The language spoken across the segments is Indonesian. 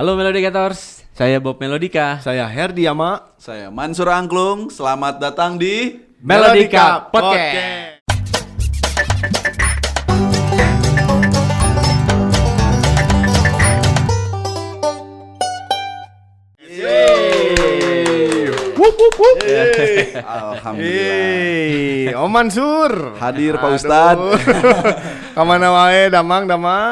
Halo Melodigators, saya Bob Melodika. Saya Herdi Yama. Saya Mansur Angklung, selamat datang di Melodika Podcast. Alhamdulillah. Om Mansur. Hadir Pak Ustadz. Kamana wae damang.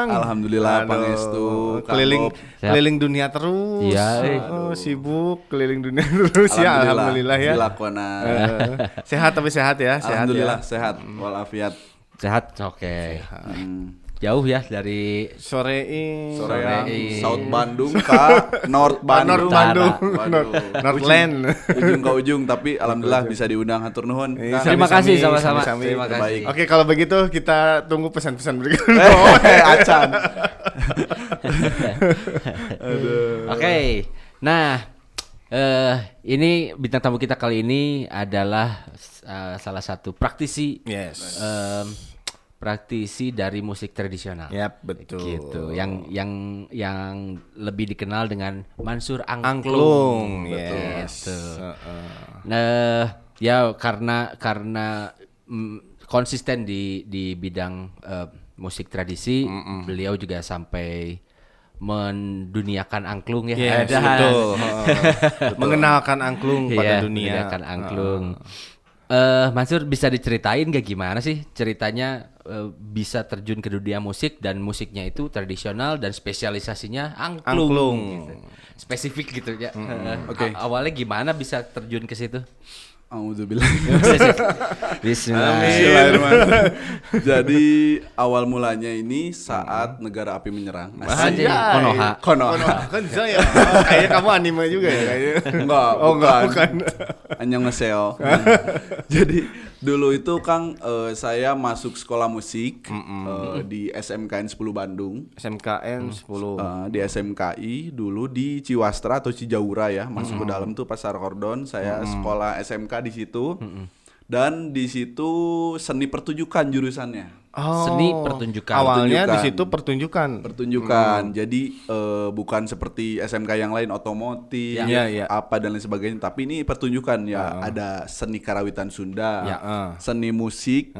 Alhamdulillah Aduh, pangestu keliling Sehat. keliling dunia terus. Iya, Oh, sibuk keliling dunia terus ya. Alhamdulillah ya. Dilakona. Sehat tapi sehat ya. Alhamdulillah Sehat sehat walafiat. Sehat? Oke. Hmm. Jauh ya dari ya. Sorein. Sore Sorein. South Bandung ke North Bandung. North Bandung. Waduh. Northland. Ujung ke ujung tapi alhamdulillah bisa diundang hatur nuhun. Iya, Kang. Terima kasih Sami-sami, sama-sama. sami-sami. Terima kasih. Baik. Oke, kalau begitu kita tunggu pesan-pesan berikutnya. Acan. Oke. Nah, ini bintang tamu kita kali ini adalah salah satu praktisi Yes. praktisi dari musik tradisional. Yap, betul. Gitu. Yang lebih dikenal dengan Mansur Angklung. Angklung, Yes. yes. Nah, ya karena konsisten di bidang musik tradisi, beliau juga sampai menduniakan angklung ya. Yes, Ada. betul. Mengenalkan angklung pada Iya, dunia. mengenalkan angklung. Mansur bisa diceritain gak gimana sih ceritanya bisa terjun ke dunia musik dan musiknya itu tradisional dan spesialisasinya angklung. Angklung. Gitu. Spesifik gitu ya. Oke. Awalnya gimana bisa terjun ke situ? Auzubillah. Bismillah. Bismillahirrahmanirrahim. Jadi awal mulanya ini saat negara api menyerang. Anjay, Konoha. Konoha. Kan saya. Kayaknya kamu anime juga ya kayaknya. Enggak, Oh, enggak, bukan. Annyeonghaseyo. Jadi dulu itu Kang saya masuk sekolah musik di SMKN 10 Bandung. SMKN 10. Di SMKI dulu di Ciwastra atau Cijaura ya, masuk ke dalam tuh Pasar Kordon. Saya sekolah SMK di situ. Dan di situ seni pertunjukan jurusannya. Seni pertunjukan. Awalnya di Pertunjukan. situ pertunjukan. Pertunjukan. Jadi bukan seperti SMK yang lain otomotif, Ya. apa dan lain sebagainya, tapi ini pertunjukan ya. Ada seni karawitan Sunda, Ya, seni musik,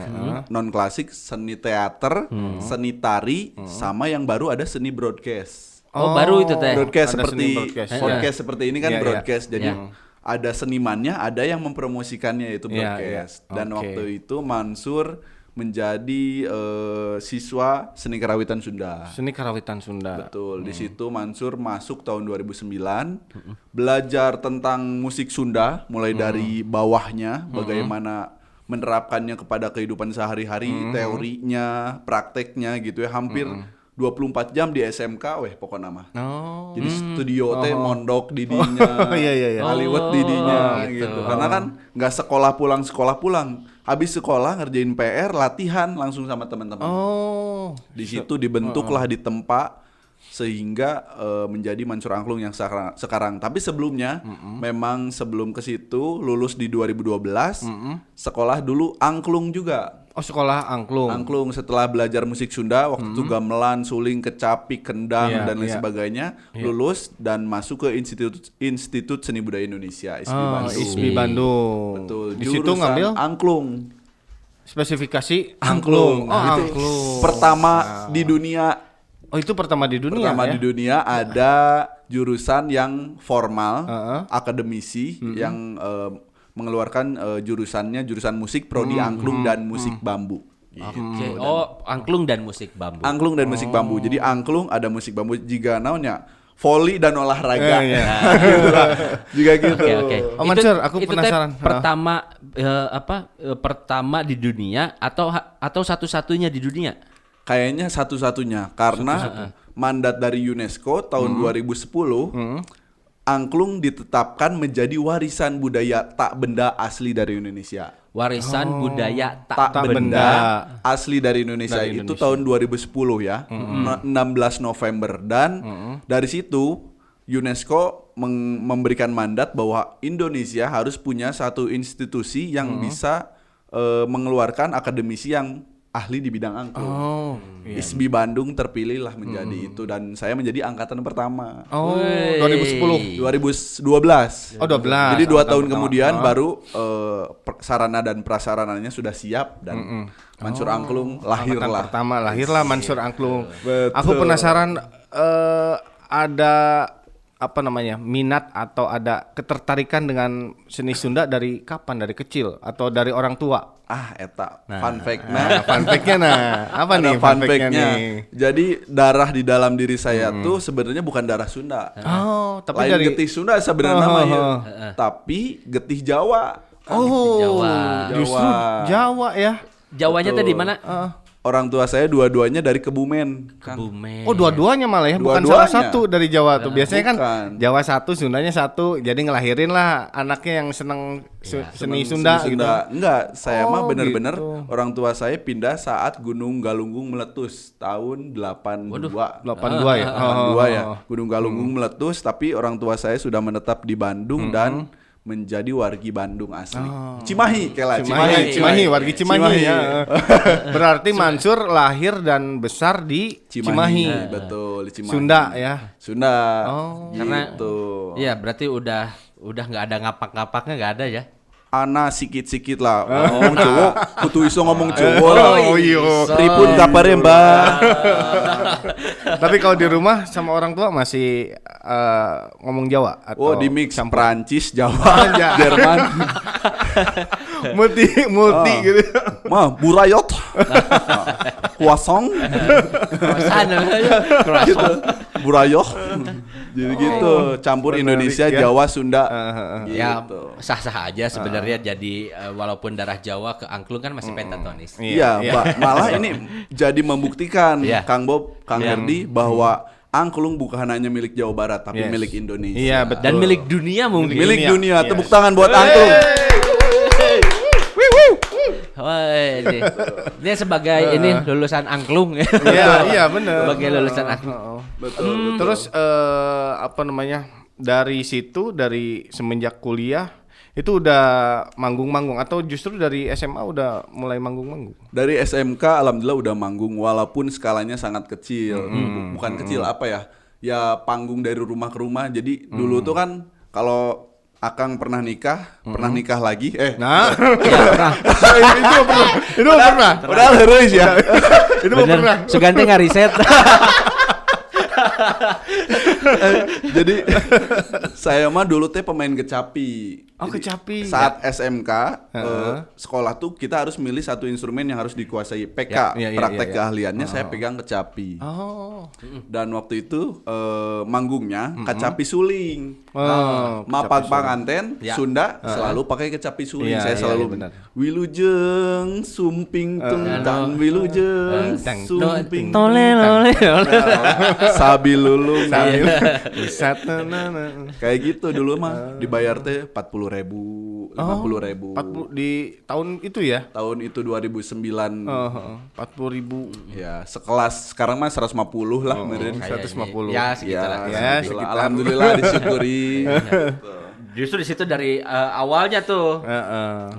non klasik, seni teater, seni tari, sama yang baru ada seni broadcast. Oh, baru itu teh. Broadcast ada seperti seni broadcast. podcast seperti ini kan Iya, iya. broadcast. Jadi Iya. ada senimannya, ada yang mempromosikannya yaitu Iya, broadcast. iya. Dan Oke. waktu itu Mansur menjadi siswa seni karawitan Sunda. Seni karawitan Sunda. Betul. Di situ Mansur masuk tahun 2009, belajar tentang musik Sunda mulai dari bawahnya, bagaimana menerapkannya kepada kehidupan sehari-hari, teorinya, prakteknya gitu ya, hampir 24 jam di SMK weh pokoknya mah. Oh. Jadi studio teh mondok didinya, Iya. Hollywood didinya gitu. gitu. Karena kan nggak sekolah pulang. Habis sekolah ngerjain PR, latihan langsung sama teman-teman. Oh. Di situ dibentuklah di tempat sehingga menjadi Mansur Angklung yang sekarang. Tapi sebelumnya memang sebelum ke situ lulus di 2012, sekolah dulu angklung juga. Oh, sekolah angklung. Angklung setelah belajar musik Sunda waktu itu gamelan, suling, kecapi, kendang Iya, dan lain iya. sebagainya, lulus dan masuk ke Institut Seni Budaya Indonesia ISBI Oh, Bandung. ISBI Bandung. Betul. Di situ Jurusan ngambil angklung. spesifikasi Angklung. Oh, Itu angklung. pertama di dunia. Oh, itu pertama di dunia Pertama ya? di dunia ada jurusan yang formal, akademisi yang mengeluarkan jurusannya jurusan musik, prodi angklung dan musik bambu. Oke. Oh, angklung dan musik bambu. Angklung dan musik bambu. Jadi angklung ada musik bambu jika naonnya voli dan olahraga. Iya. Juga gitu. Oke. Oh, Mansur, aku teh penasaran. pertama di dunia atau satu-satunya di dunia? Kayaknya satu-satunya karena mandat dari UNESCO tahun 2010 angklung ditetapkan menjadi warisan budaya tak benda asli dari Indonesia. Warisan budaya Tak tak benda asli dari Indonesia Dari itu Indonesia. tahun 2010 ya. 16 November dan dari situ UNESCO memberikan mandat bahwa Indonesia harus punya satu institusi yang bisa mengeluarkan akademisi yang ahli di bidang angklung. Oh, iya. ISBI Bandung terpilih lah menjadi itu dan saya menjadi angkatan pertama. Oh, Wih. 2010. 2012. Oh, 12. Jadi 2 Angkatan tahun pertama. kemudian baru sarana dan prasarananya sudah siap dan Mansur Angklung Angkatan lahirlah. pertama lahirlah Mansur Angklung. Betul. Aku penasaran ada apa namanya minat atau ada ketertarikan dengan seni Sunda dari kapan? Dari kecil atau dari orang tua? Eta fun fact Nah, fun fact-nya apa nih fun fact-nya fact-nya. nih? Jadi darah di dalam diri saya tuh sebenarnya bukan darah Sunda. Oh, tapi Lain dari getih Sunda sebenarnya namanya. Tapi getih Jawa. Jawa. justru Jawa ya. Jawanya tadi mana? Orang tua saya dua-duanya dari Kebumen. Kang. Kebumen. Oh, dua-duanya malah ya, bukan Dua-duanya. salah satu dari Jawa tuh. Biasanya kan Bukan. Jawa satu, Sundanya satu. Jadi ngelahirin lah anaknya yang seneng seni Sunda gitu. Enggak, saya Oh, mah bener-bener gitu. orang tua saya pindah saat Gunung Galunggung meletus tahun 82. 82 ya. 82 ya. Gunung Galunggung meletus tapi orang tua saya sudah menetap di Bandung dan menjadi wargi Bandung asli. Cimahi, kela Cimahi, wargi Cimahi ya. Berarti Mansur lahir dan besar di Cimahi. Betul, di Cimahi. Sunda ya. Sunda. Oh. Karena gitu. iya berarti udah nggak ada ngapak-ngapaknya nggak ada ya. Ana sikit-sikit lah. Ngomong cowok, kutu iso ngomong cowok. Oh iya. Pripun kapare, Mbak? Tapi kalau di rumah sama orang tua masih ngomong Jawa atau Oh, di mix campur? Prancis, Jawa, Jerman. multi gitu. Mah, burayot. Kuasong. Sana Gitu. Burayoh. Jadi gitu, campur Indonesia, ya. Jawa, Sunda. Ya Gitu. sah-sah aja sebenarnya jadi walaupun darah Jawa ke angklung kan masih pentatonis. Iya, Mbak. Malah ini jadi membuktikan Iya. Kang Bob, Kang Herdi bahwa angklung bukan hanya milik Jawa Barat tapi Yes. milik Indonesia. Iya, betul. Dan milik dunia mungkin. Milik dunia. Yes. Tepuk tangan buat angklung. Wah, ini sebagai ini lulusan angklung ya. Iya, benar. Sebagai lulusan angklung. Betul. Terus apa namanya? Dari situ dari semenjak kuliah itu udah manggung-manggung atau justru dari SMA udah mulai manggung-manggung? Dari SMK alhamdulillah udah manggung walaupun skalanya sangat kecil. Bukan kecil apa ya? Ya panggung dari rumah ke rumah. Jadi dulu tuh kan kalau Akang pernah nikah lagi. Nah, itu pernah. Udah harus ya. Itu pernah. Sugante nggak riset. Jadi saya mah dulu teh pemain kecapi. Oh, Jadi, kecapi. Saat SMK sekolah tuh kita harus milih satu instrumen yang harus dikuasai. PK Ya, praktek ya. keahliannya saya pegang kecapi. Oh. Dan waktu itu manggungnya kecapi suling. Oh, Mapak panganten Ya. Sunda selalu pakai kecapi suling. Iya, Saya iya, selalu iya, benar. Wilujeng sumping tentang wilujeng Teng- sumping Tole lole. sabi lulung. Bisa Kayak gitu dulu mah dibayar teh 40.000, 50.000. 40 di tahun itu ya? Tahun itu 2009. 40.000. Ya, sekelas sekarang mah 150 lah meren. 150. Ya sekitar. Ya, Ya, alhamdulillah, sekitar. alhamdulillah disyukuri. Justru di situ dari awalnya tuh.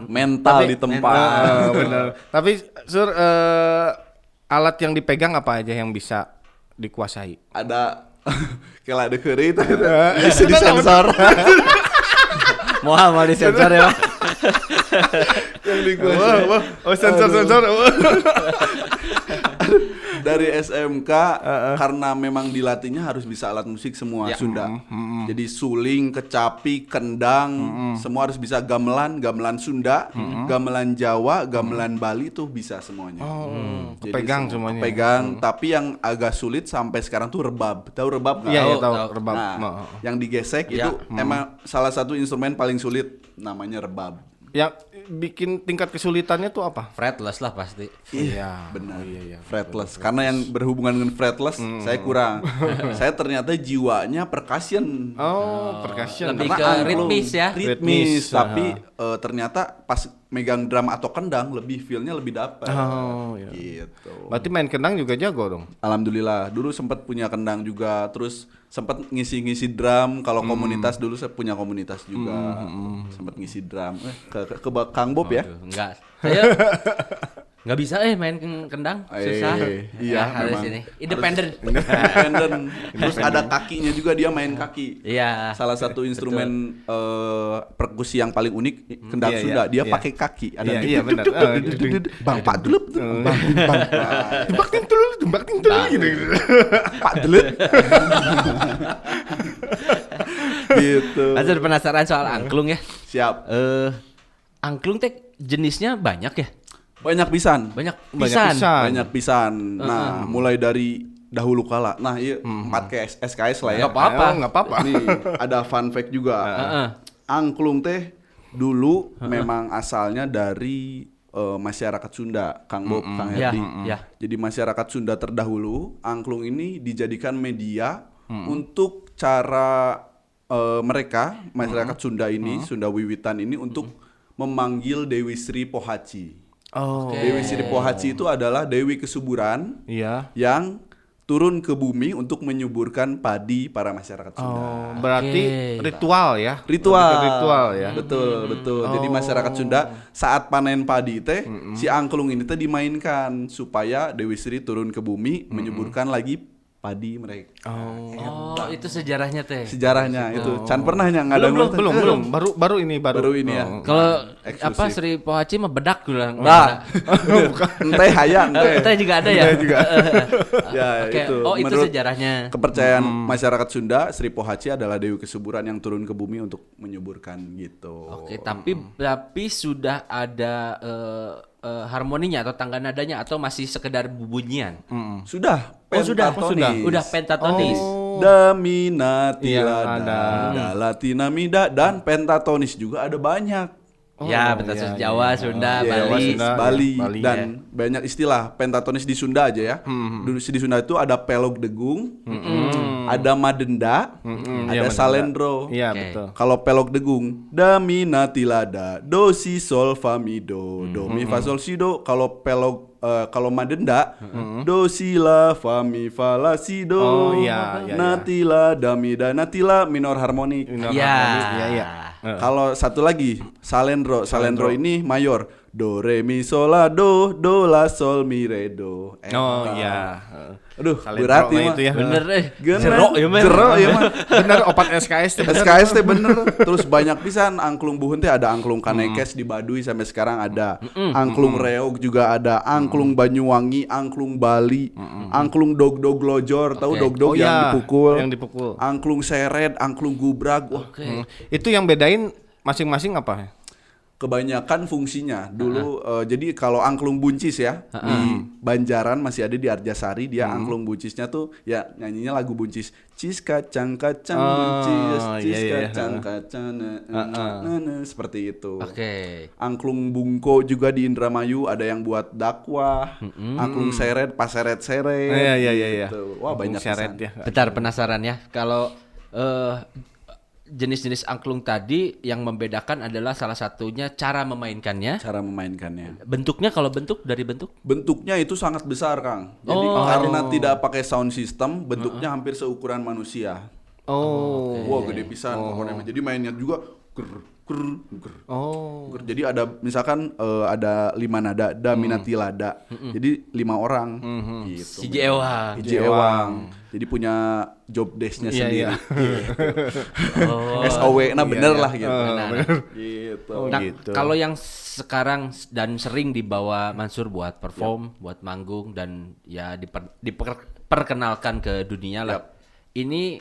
Mental di tempat. Benar. Tapi Sur alat yang dipegang apa aja yang bisa dikuasai? Ada kayak ada keri itu bisa disensor. Mau disensor ya. Yang dikuasai. Oh, sensor-sensor. Dari SMK karena memang dilatihnya harus bisa alat musik semua Ya. Sunda. Jadi suling, kecapi, kendang, semua harus bisa gamelan Sunda, gamelan Jawa, gamelan Bali tuh bisa semuanya. Jadi kepegang semuanya. Kepegang, tapi yang agak sulit sampai sekarang tuh rebab. Tahu rebab nggak? Iya, iya, Tahu, tahu. tahu. Rebab. Nah, yang digesek itu emang salah satu instrumen paling sulit namanya rebab. Yang bikin tingkat kesulitannya tuh apa? Fretless lah pasti. Iya, Benar. iya. Fretless. Karena yang berhubungan dengan fretless saya kurang. Saya ternyata jiwanya percussion. Oh, percussion. Lebih Karena ke angklung, ritmis ya. Ritmis, Ritmis, tapi ternyata pas megang drum atau kendang lebih feel-nya lebih dapat. Oh, iya. Gitu. Berarti main kendang juga jago dong. Alhamdulillah, dulu sempat punya kendang juga, terus sempat ngisi-ngisi drum. Kalau komunitas dulu saya punya komunitas juga, sempat ngisi drum. Ke Kang Bob ya? Aduh, enggak. Nggak bisa main kendang susah. Iya, harus memang. ini independen. Independen. Terus ada kakinya juga, dia main kaki. Iya. Salah satu instrumen perkusi yang paling unik kendang Iya, Sunda, dia iya. pakai kaki. Ada Iya benar. Bang Pak Delup, Bang Bang. Tembak tintul gitu. Pak Delup. Gitu. Masur penasaran soal angklung ya. Siap. Angklung teh jenisnya banyak ya? Banyak pisan. Banyak Banyak pisan. pisan. Banyak pisan. Nah, mulai dari dahulu kala. Nah, iya 4 SKS lah ya. Nggak apa-apa. Nggak apa-apa. Nih, ada fun fact juga. Heeh. Angklung teh dulu memang asalnya dari masyarakat Sunda, Kang Bob, Kang Ya, Herdi. ya. Jadi masyarakat Sunda terdahulu, angklung ini dijadikan media untuk cara mereka, masyarakat Sunda ini, Sunda Wiwitan ini untuk memanggil Dewi Sri Pohaci. Oh. Dewi Sri Pohaci itu adalah dewi kesuburan Iya. yang turun ke bumi untuk menyuburkan padi para masyarakat Sunda. Oh, berarti Oke. ritual ya. Ritual. Lebih ke ritual ya. Betul, betul. Jadi masyarakat Sunda saat panen padi teh si angklung ini teh dimainkan supaya Dewi Sri turun ke bumi menyuburkan lagi padi mereka. Oh, itu sejarahnya teh. Sejarahnya itu. Can pernah nya ngadang Belum. Baru ini baru ini ya. Kalau Eksklusif. apa Sri Pohaci mah bedak bilang. Nah, ente hayang teh. Kita juga ada ya. Ya, Oke. itu. Oh, itu Menurut sejarahnya. kepercayaan masyarakat Sunda, Sri Pohaci adalah dewi kesuburan yang turun ke bumi untuk menyuburkan gitu. Oke, tapi sudah ada harmoninya atau tangga nadanya atau masih sekedar bunyian? Sudah. Oh, sudah. pentatonis. Udah pentatonis. Daminatilada, Dalatinamida, dan pentatonis juga ada banyak. Ya, pentatonis Jawa, Sunda, Iya, Bali. Sunda, Bali, Bali, dan banyak istilah pentatonis di Sunda aja ya. Dulu di Sunda itu ada pelog degung, ada madenda, ada Iya, salendro. Iya, Oke. betul. Kalau pelog degung, daminatilada, do si sol fa mi do, do mi fa sol si do. Kalau kalau madenda, do si la fa mi fa la si do. Oh, iya, iya, iya. Natila damida natila minor harmonik. Minor Ya. harmoni, iya, iya. Kalau satu lagi salendro ini mayor, do re mi sol la do la sol mi re do. Oh iya. Aduh, Salendro berat mah ya. itu ya. Bener Geuna. Jero ya mah. Jero ya mah. Bener opat SKS teh bener. SKS teh bener. Terus banyak pisan angklung buhun teh, ada angklung Kanekes di Baduy sampai sekarang ada. Angklung Reog juga ada, angklung Banyuwangi, angklung Bali, angklung Dogdog Lojor, tahu Oke. Dogdog Oh yang iya, dipukul. yang dipukul. Angklung Seret, angklung Gubrag. Wah, Oke. Itu yang bedain masing-masing apa? kebanyakan fungsinya dulu jadi kalau angklung buncis ya di Banjaran masih ada di Arjasari, dia angklung buncisnya tuh ya nyanyinya lagu buncis, cis kacang kacang buncis, cis iya, iya. kacang kacang seperti itu. Oke. Angklung bungko juga di Indramayu ada yang buat dakwah, angklung seret paseret seret. Iya. Gitu. Wah banyak syarat pisan. ya. Bentar, penasaran ya. Kalau jenis-jenis angklung tadi yang membedakan adalah salah satunya cara memainkannya. Cara memainkannya. Bentuknya, kalau bentuk dari bentuk? Bentuknya itu sangat besar, Kang. Jadi karena tidak pakai sound system, bentuknya hampir seukuran manusia. Oh. Wow, gede pisan pokoknya. Jadi mainnya juga ger. Oh. Jadi ada misalkan ada 5 nada, da minati lada. Jadi 5 orang gitu. Hiji ewang. Hiji ewang. Jadi punya job desk-nya sendiri. Iya. Oh. SOW nah bener lah gitu. Benar. Gitu. Oh, Nah, gitu. kalau yang sekarang dan sering dibawa Mansur buat perform, buat manggung dan ya diperkenalkan ke dunia lah. Ini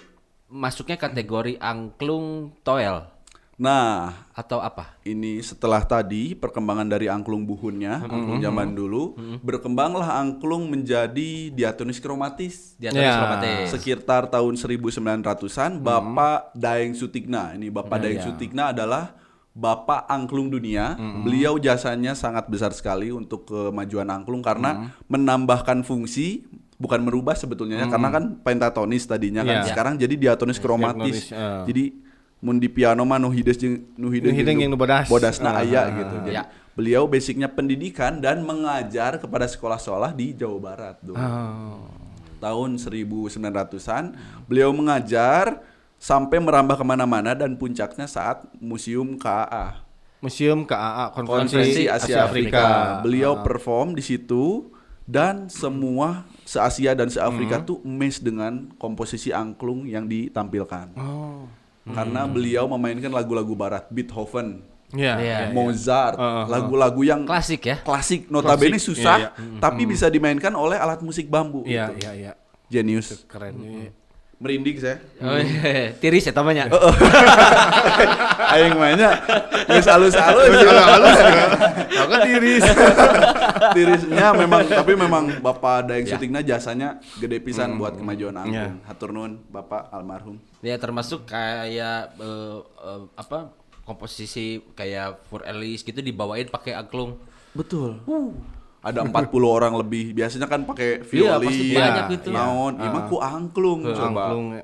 masuknya kategori angklung toel Nah, atau apa? ini setelah tadi perkembangan dari angklung buhunnya, angklung zaman dulu, berkembanglah angklung menjadi diatonis kromatis. Diatonis Ya. kromatis. Sekitar tahun 1900-an, Bapak Daeng Sutikna. Ini Bapak Daeng Sutikna adalah Bapak angklung dunia. Beliau jasanya sangat besar sekali untuk kemajuan angklung karena menambahkan fungsi, bukan merubah sebetulnya ya, karena kan pentatonis tadinya kan. Ya. Sekarang jadi diatonis kromatis. Diatonis, Jadi mun di piano mah nu hideus jeung Hideng yang nu bodas. bodasna aya gitu. Jadi Ya. beliau basicnya pendidikan dan mengajar kepada sekolah-sekolah di Jawa Barat dulu. Tahun 1900-an beliau mengajar sampai merambah kemana-mana dan puncaknya saat Museum KAA. Museum KAA Konferensi Asia Afrika. Beliau perform di situ dan semua se-Asia dan se-Afrika tuh amazed dengan komposisi angklung yang ditampilkan. Karena beliau memainkan lagu-lagu barat, Beethoven, Iya. Mozart, lagu-lagu yang Klasik ya. klasik, notabene susah, Iya, tapi bisa dimainkan oleh alat musik bambu. Iya, gitu. iya. Jenius. Keren. Merinding saya. Oh, iya. Tiris ya tamanya. Aing mainnya geus halus-halus. Aku tiris. Tirisnya memang, tapi memang Bapak Daeng Sutikna jasanya gede pisan buat kemajuan angklung. Hatur nuhun Bapak almarhum. Ya termasuk kayak apa komposisi kayak For Elise gitu dibawain pakai angklung. Betul. Ada 40 orang lebih. Biasanya kan pakai Iya, violin, pasti banyak gitu. naon, imah ku angklung coba. Angklung, ya.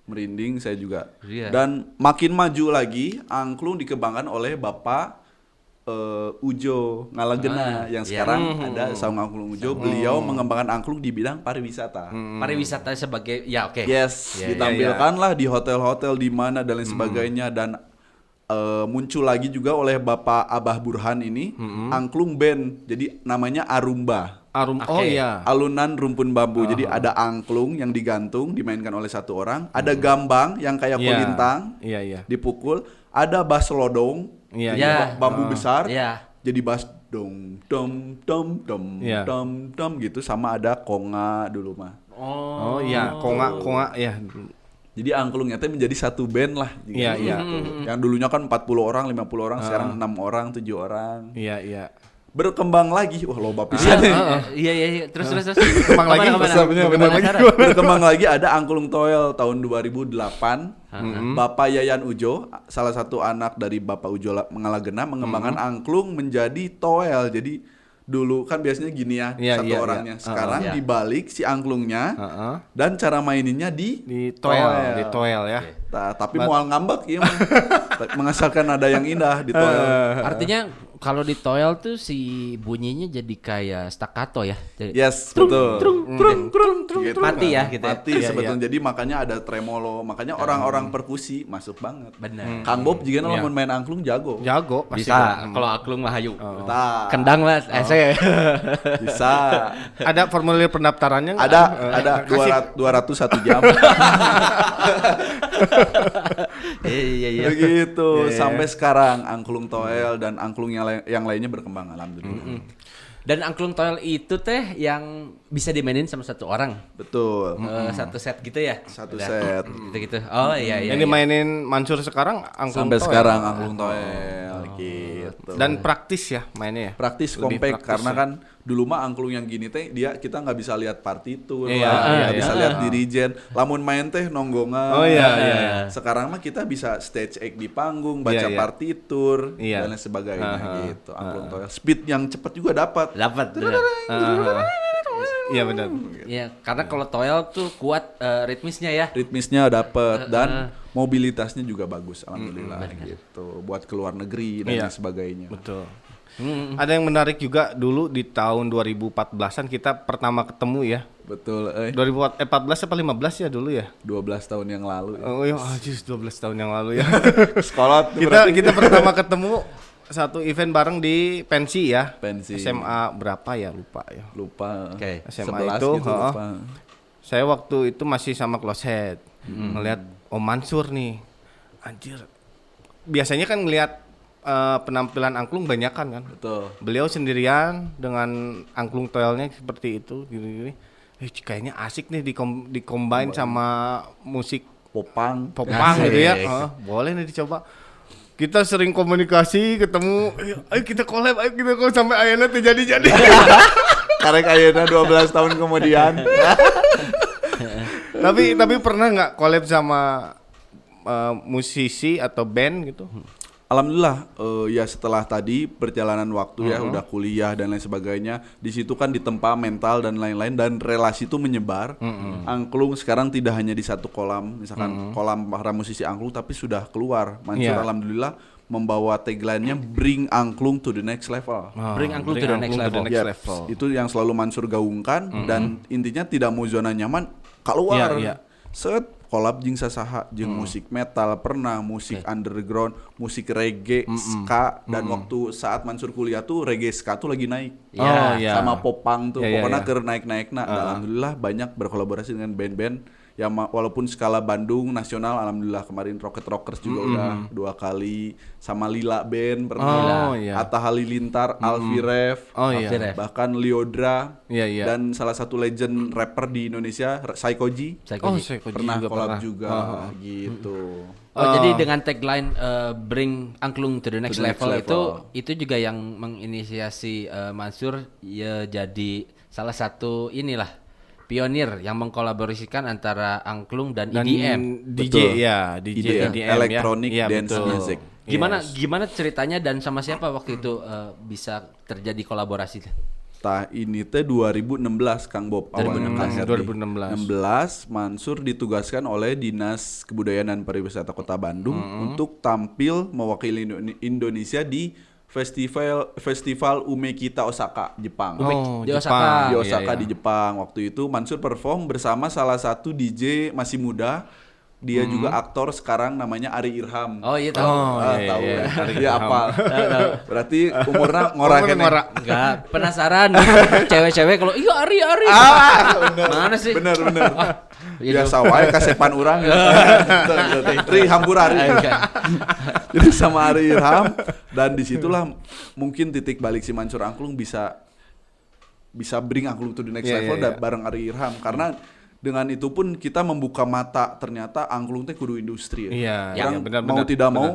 Merinding saya juga. Iya. Dan makin maju lagi, angklung dikembangkan oleh Bapak Ujo Ngalagena yang sekarang ada Saung Angklung Ujo. Beliau mengembangkan angklung di bidang pariwisata. Pariwisata sebagai ya oke. Yes, Ya, ditampilkanlah di hotel-hotel di mana dan lain sebagainya dan muncul lagi juga oleh Bapak Abah Burhan ini angklung band. Jadi namanya Arumba. Oh iya. Alunan rumpun bambu. Jadi ada angklung yang digantung dimainkan oleh satu orang, ada gambang yang kayak Iya. kulintang Iya. dipukul, ada bass lodong Iya. Iya. bambu besar. Iya. Jadi bass dong dom dom dom Iya. dom dom gitu, sama ada konga dulu mah. Oh iya, konga ya. Jadi angklungnya teh menjadi satu band lah. Iya, iya. Yang dulunya kan 40 orang, 50 orang, sekarang 6 orang, 7 orang. Iya. Berkembang lagi. Wah, loba pisan. Iya. Terus. Berkembang lagi, Bener lagi. Berkembang lagi ada angklung toel tahun 2008. Bapak Yayan Ujo, salah satu anak dari Bapak Ujo Ngalagena, mengembangkan angklung menjadi toel. Jadi dulu kan biasanya gini ya, Iya, satu iya, orangnya. iya. Sekarang dibalik si angklungnya dan cara maininnya di toel ya. tapi mual ngambek ya mah. Mengasalkan nada yang indah di toel. Artinya kalau di toel tuh si bunyinya jadi kayak staccato ya. Jadi Yes, betul. Gitu. Mati ya gitu ya. Mati sebetulnya. Jadi makanya ada tremolo. Makanya orang-orang perkusi masuk banget. Benar. Kang Bob juga lamun main angklung jago. Jago pasti. Bisa kalau aklung mah hayu. Tah, Kendang lah saya. bisa. Ada formulir pendaftarannya nggak? Ada 201 jam. Iya. Begitu sampai sekarang angklung toel dan angklung yang lainnya berkembang alhamdulillah. Dan angklung toel itu teh yang bisa dimainin sama satu orang. Betul. Satu set gitu ya? Satu Udah. set. Gitu. Oh iya. Yang dimainin Mansur sekarang angklung Sampai toel. sekarang angklung toel gitu. Dan praktis ya mainnya ya. Praktis, Lebih compact, praktis karena ya. kan dulu mah angklung yang gini teh kita nggak bisa lihat partitur, Iya, nggak iya, bisa iya. lihat dirijen. Lamun main teh nonggongan. Oh, iya. Sekarang mah kita bisa stage act di panggung, baca Iya, iya. partitur Iya. dan lain sebagainya gitu. Angklung toel. Speed yang cepat juga dapat. Dapat. bener. Iya benar. Iya, karena kalau toel tuh kuat ritmisnya ya. Ritmisnya dapat dan mobilitasnya juga bagus alhamdulillah gitu. Buat keluar negeri dan Iya. lain sebagainya. Betul. Ada yang menarik juga dulu di tahun 2014-an kita pertama ketemu ya. Betul. 2014 apa 15 ya dulu ya? 12 tahun yang lalu. Oh iya, anjir 12 tahun yang lalu ya. Sekolah kita pertama ketemu satu event bareng di pensi ya. Pensi. SMA berapa ya lupa ya. lupa. Oke. SMA 11 itu, gitu lupa. Saya waktu itu masih sama Closet. Ngeliat Om Mansur nih. Anjir. Biasanya kan ngeliat penampilan angklung banyakan kan. Betul. Beliau sendirian dengan angklung toelnya seperti itu gini-gini. Kayaknya asik nih di-combine sama musik Popang. popang gitu ya. Asik. Boleh nih dicoba. Kita sering komunikasi, ketemu, ayo kita collab sampai akhirnya terjadi. Karek ayeuna 12 tahun kemudian. tapi pernah nggak collab sama musisi atau band gitu? Alhamdulillah ya setelah tadi perjalanan waktu ya udah kuliah dan lain sebagainya, di situ kan ditempa mental dan lain-lain dan relasi itu menyebar. Angklung sekarang tidak hanya di satu kolam, misalkan kolam para musisi angklung, tapi sudah keluar. Mansur Iya. alhamdulillah membawa tagline-nya bring angklung to the next level. Bring angklung to the next level. Yes, itu yang selalu Mansur gaungkan dan intinya tidak mau zona nyaman keluar. Iya, iya. Set collab jeung sasaha jeung musik metal pernah, musik underground, musik reggae, ska dan waktu saat Mansur kuliah tuh reggae ska tuh lagi naik. Oh, iya. Sama popang tuh Iya, pokoknya iya. keur naik-naikna. Dan alhamdulillah banyak berkolaborasi dengan band-band yang walaupun skala Bandung nasional, alhamdulillah kemarin Rocket Rockers juga udah 2 kali, sama Lila Band pernah, Oh, iya. Atta Halilintar, Alfi Rev, Oh iya. Alfi Rev. bahkan Liodra, Iya, iya. dan salah satu legend rapper di Indonesia Saikoji Psychoji. Saya pernah collab juga Oh. gitu. Oh, jadi dengan tagline bring angklung to the next, To the next level, level. itu juga yang menginisiasi Mansur ya jadi salah satu inilah pionir yang mengkolaborasikan antara angklung dan EDM. DJ Betul. ya, DJ EDM, EDM, Electronic ya. Dance Betul. Music. Gimana ceritanya dan sama siapa waktu itu bisa terjadi kolaborasi? Tah ini teh 2016 Kang Bob. 2016. 2016. 16 Mansur ditugaskan oleh Dinas Kebudayaan dan Pariwisata Kota Bandung untuk tampil mewakili Indonesia di Festival Umekita Osaka, Jepang. Oh, Di Jepang. Di Osaka. Osaka Iya, iya. di Jepang. Waktu itu Mansur perform bersama salah satu DJ masih muda. Dia juga aktor sekarang namanya Ari Irham. Oh iya tahu. Oh, iya, Tahu iya, ya. Ari Dia Irham. apa? Berarti umurnya ngora kene. Enggak, penasaran. Cewek-cewek kalau iya Ari. Mana sih? Bener. Iya Biasa wae kasepan urang. Ri hampura Ari. Jadi sama Ari Irham, dan disitulah mungkin titik balik si Mansur Angklung bisa bring Angklung to the next Iya, level iya, iya. bareng Ari Irham, karena dengan itu pun kita membuka mata, ternyata angklung teh kudu industri Iya, Orang iya, benar, mau benar, tidak benar. mau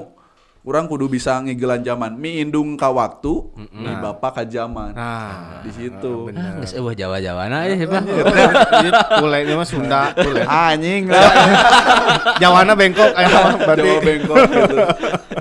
orang kudu bisa ngegelan zaman. Mi indung ka waktu, mi bapak ka zaman. Nah, Di situ. Geus eueuh Jawa-jawana ya, Bang. Jadi kulenya mah Sunda, kule. Anjing. Jawana bengkok berarti. Jawa Bengkok gitu.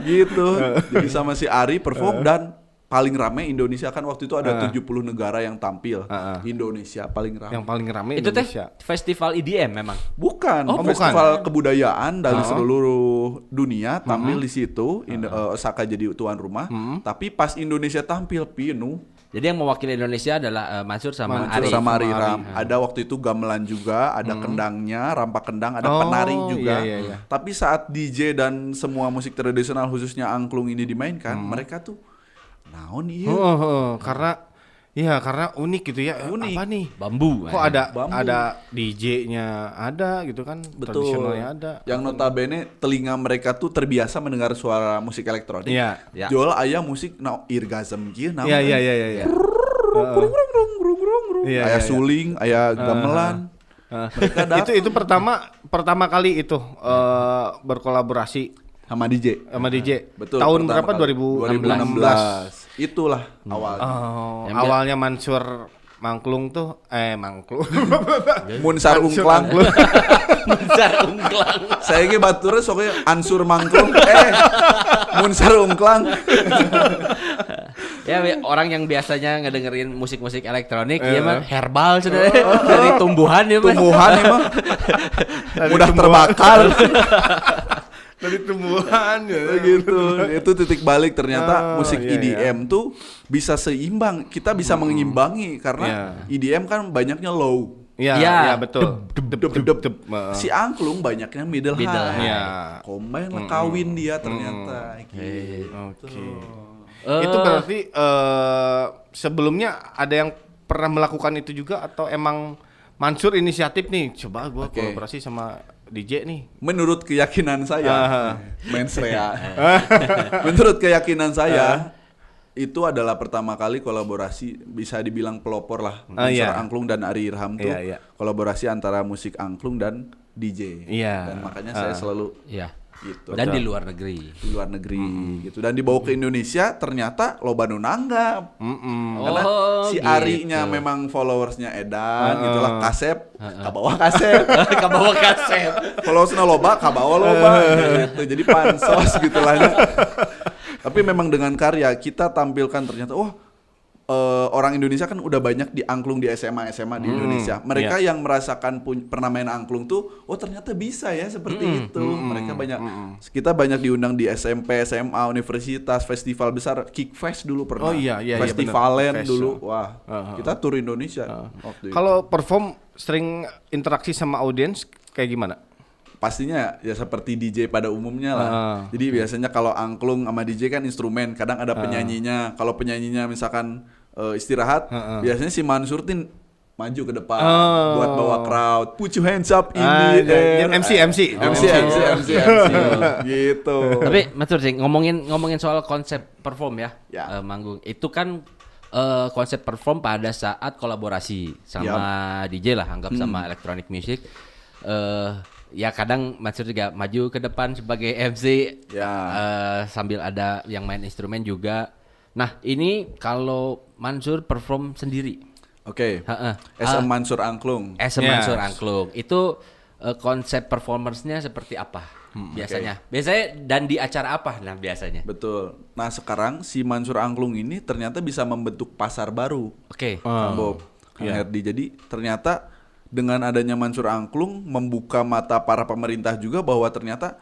Gitu. Jadi sama si Ari perform dan paling rame Indonesia kan waktu itu ada 70 negara yang tampil. Indonesia paling rame. Yang paling rame Itu teh Indonesia. festival EDM memang. Bukan, Oh, festival kebudayaan dari seluruh dunia tampil di situ. Osaka jadi tuan rumah. Tapi pas Indonesia tampil penuh. Jadi yang mewakili Indonesia adalah Mansur sama Mansur Ari. sama Ari Ram. Ada waktu itu gamelan juga, ada kendangnya, rampak kendang, ada penari juga. iya, iya. Tapi saat DJ dan semua musik tradisional khususnya angklung ini dimainkan, mereka tuh naon iya. Karena unik gitu ya. Unik. Apa nih? Bambu. Kok ada Bambu. DJ-nya ada gitu kan? Betul. Tradisionalnya ada. Yang notabene telinga mereka tuh terbiasa mendengar suara musik elektronik. Iya. Ya. Jual aya musik irgasm kieu naon. Iya. Iya, Aya iya, suling, aya gamelan. Mereka datang Itu pertama kali itu berkolaborasi sama DJ. sama DJ. Betul. Tahun pertama berapa? kali. 2016. Itulah awalnya. Oh, Yang awalnya Mansur Mangklung tuh Mangklung. Munsar Ungklang. Besar ungklang. Saya ge batur sok Ansur Mangklung. Munsar Ungklang. Ya orang yang biasanya ngedengerin musik-musik elektronik dia mah herbal sebenarnya dari tumbuhan ya mah. Tumbuhan emang mudah terbakar. Dari tumbuhan ya. Gitu. Itu titik balik ternyata musik iya, EDM tuh bisa seimbang. Kita bisa mengimbangi karena EDM kan banyaknya low. Iya, Iya. iya betul. Dep. Si angklung banyaknya middle Middle high. high. Iya. Combine lah kawin dia ternyata. Gitu. Oke. Itu berarti sebelumnya ada yang pernah melakukan itu juga atau emang Mansur inisiatif nih, coba gua Oke. kolaborasi sama DJ nih. Menurut keyakinan saya, mensrea. Menurut keyakinan saya, itu adalah pertama kali kolaborasi, bisa dibilang pelopor lah. Mansur iya. Angklung dan Ari Irham tuh Iya, iya. kolaborasi antara musik angklung dan DJ. Iya. Dan makanya saya selalu Iya. gitu. Dan di luar negeri. Di luar negeri gitu. Dan dibawa ke Indonesia ternyata loba nu nanggap. Karena si gitu. Arinya memang followersnya edan gitulah, Kasep kabawa Kasep. Kabawa kaset. Followersnya loba kabawa loba gitu. Jadi pansos gitu lah. Tapi memang dengan karya kita tampilkan ternyata orang Indonesia kan udah banyak diangklung di SMA di Indonesia. Mereka yang merasakan pernah main angklung tuh, ternyata bisa ya seperti itu. Mereka banyak, kita banyak diundang di SMP, SMA, universitas, festival besar, Kickfest dulu pernah. Oh iya, Festivalen bener. dulu, wah, kita tur Indonesia. Waktu itu. Kalau perform sering interaksi sama audiens kayak gimana? pastinya ya seperti DJ pada umumnya lah. Jadi biasanya kalau angklung sama DJ kan instrumen, kadang ada penyanyinya. Kalau penyanyinya misalkan istirahat, biasanya si Mansur tin maju ke depan buat bawa crowd, put your hands up in the air. MC gitu. Tapi Mansur sih ngomongin soal konsep perform ya, Ya. manggung. Itu kan konsep perform pada saat kolaborasi sama DJ lah, anggap sama electronic music. Ya kadang Mansur juga maju ke depan sebagai MC, sambil ada yang main instrumen juga. Nah ini kalau Mansur perform sendiri. Oke. As a Mansur Angklung. Mansur Angklung itu konsep performance-nya seperti apa biasanya? Biasanya dan di acara apa biasanya? Betul. Nah sekarang si Mansur Angklung ini ternyata bisa membentuk pasar baru. Oke. Kang Bob, Kang Herdi. Jadi ternyata dengan adanya Mansur Angklung membuka mata para pemerintah juga bahwa ternyata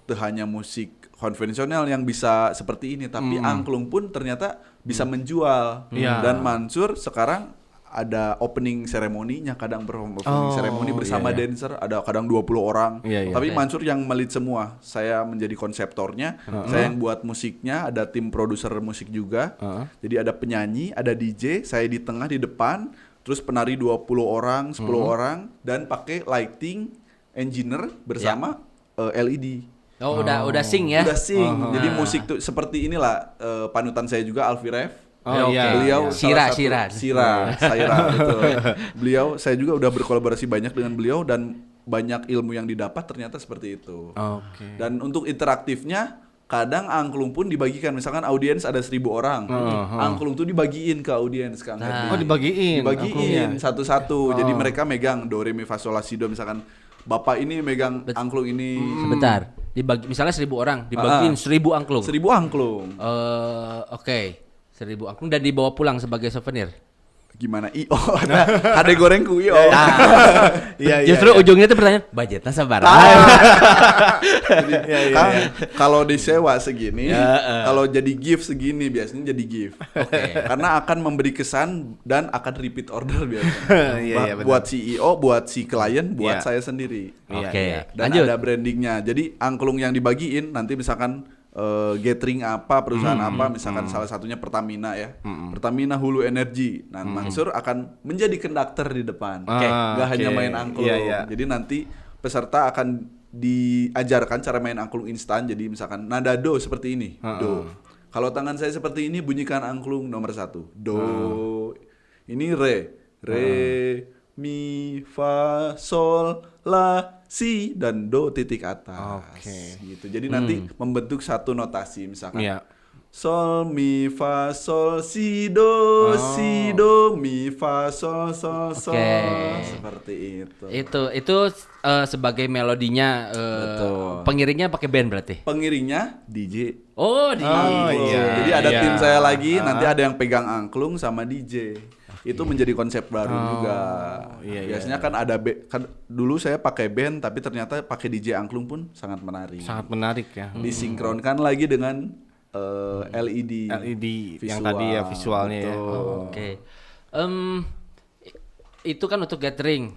teu hanya musik konvensional yang bisa seperti ini, tapi angklung pun ternyata bisa menjual. Dan Mansur sekarang ada opening seremoninya, kadang opening seremoni bersama dancer, ada kadang 20 orang. Tapi Mansur yang melit semua. Saya menjadi konseptornya, saya yang buat musiknya, ada tim produser musik juga. Jadi ada penyanyi, ada DJ, saya di tengah di depan, terus penari 20 orang, 10 orang dan pakai lighting engineer bersama LED. Udah sing ya. Udah sing. Jadi musik tuh seperti inilah panutan saya juga Alfi Ref. Beliau Sira betul. Beliau saya juga udah berkolaborasi banyak dengan beliau dan banyak ilmu yang didapat ternyata seperti itu. Dan untuk interaktifnya kadang angklung pun dibagikan, misalkan audiens ada 1.000 orang. Angklung tuh dibagiin ke audiens Kang Herdi. Dibagiin satu-satu. Jadi mereka megang do re mi fa sol la si do, misalkan Bapak ini megang angklung ini. Sebentar. Misalnya 1.000 orang dibagiin 1.000 angklung. 1.000 angklung. Oke. 1.000 angklung dan dibawa pulang sebagai souvenir. Gimana? Ada kade gorengku Justru ujungnya itu pertanyaan, budgetnya sabar. Kalau disewa segini, kalau jadi gift segini biasanya jadi gift. Karena akan memberi kesan dan akan repeat order biasanya. Buat CEO, buat si klien, buat saya sendiri. Dan lanjut. ada brandingnya. Jadi angklung yang dibagiin nanti misalkan gathering apa, perusahaan apa, misalkan salah satunya Pertamina ya. Pertamina Hulu Energy. Nah, Mansur akan menjadi konduktor di depan. Gak hanya main angklung. Jadi nanti peserta akan diajarkan cara main angklung instan. Jadi misalkan nada do seperti ini, do. Kalau tangan saya seperti ini, bunyikan angklung nomor 1, do. Ini re, mi, fa, sol, la, si dan do titik atas. Gitu. Jadi nanti membentuk satu notasi, misalkan sol mi fa sol si do mi fa sol sol sol, seperti itu. Itu sebagai melodinya. Pengiringnya pakai band berarti. Pengiringnya DJ. DJ. Jadi ada tim saya lagi, nanti ada yang pegang angklung sama DJ. Itu menjadi konsep baru juga. Biasanya kan ada kan dulu saya pakai band tapi ternyata pakai DJ angklung pun sangat menarik. Sangat menarik ya. Disinkronkan lagi dengan LED visual. Yang tadi ya visualnya ya. Itu kan untuk gathering.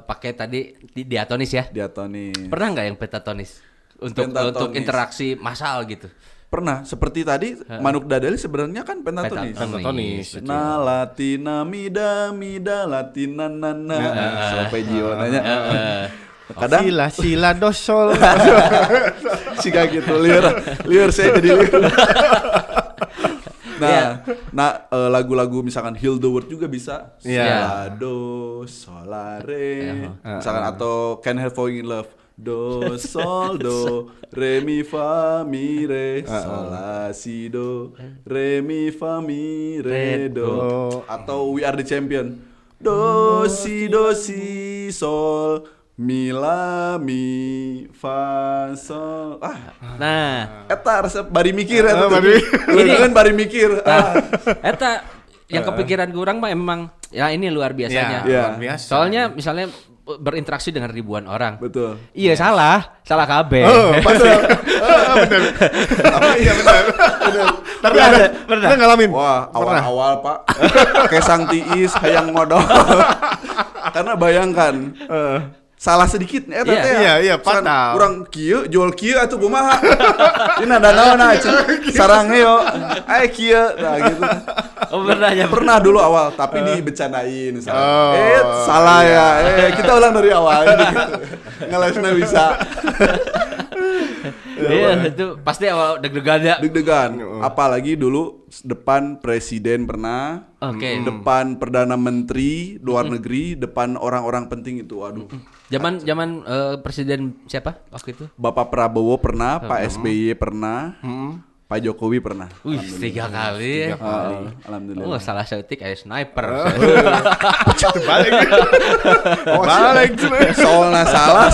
Pakai tadi diatonis ya. Diatonis. Pernah nggak yang pentatonis? Untuk interaksi massal gitu. Pernah, seperti tadi Manuk Dadali sebenarnya kan pentatonis. Na latina mida latina nana sampai jiwananya. Kadang sila do sol. Siga gitu liur saya jadi liur. Lagu-lagu misalkan Heal the World juga bisa. Sola do, sola re. Misalkan atau Can't Help Falling in Love. Do, sol, do, re, mi, fa, mi, re, sol, la, si, do, re, mi, fa, mi, re, do. Atau We Are the Champion. Do, si, sol, mi, la, mi, fa, sol. Eta resep bari mikir eta. Ini kan bari mikir. Eta yang kepikiran kurang mah emang ya ini luar biasanya. Luar biasa. Soalnya misalnya berinteraksi dengan ribuan orang. Betul. Iya salah KB. Betul. Benar. Iya benar. Pernah ngalamin. Wah, awal-awal Pak. Kayak sang tiis hayang modal. Karena bayangkan salah sedikit eta Iya, teh. iya, Soalna fatal. Urang kieu jual kieu atuh kumaha. Ini ada naon sarang yo. Kieu nah gitu. Oh pernah ya. Pernah dulu awal tapi dibecanain misalnya. Oh, Salah ya. Kita ulang dari awal gitu. Ngelesnya bisa. Iya, itu pasti awal deg-degan ya. Deg-degan. Apalagi dulu depan presiden pernah. Oke. Depan perdana menteri luar negeri, depan orang-orang penting itu. Aduh. Zaman presiden siapa waktu itu? Bapak Prabowo pernah, Pak SBY pernah, Pak Jokowi pernah. Wih, 3 kali. Alhamdulillah. Oh, salah setik kayak sniper. Balik. Soalnya salah.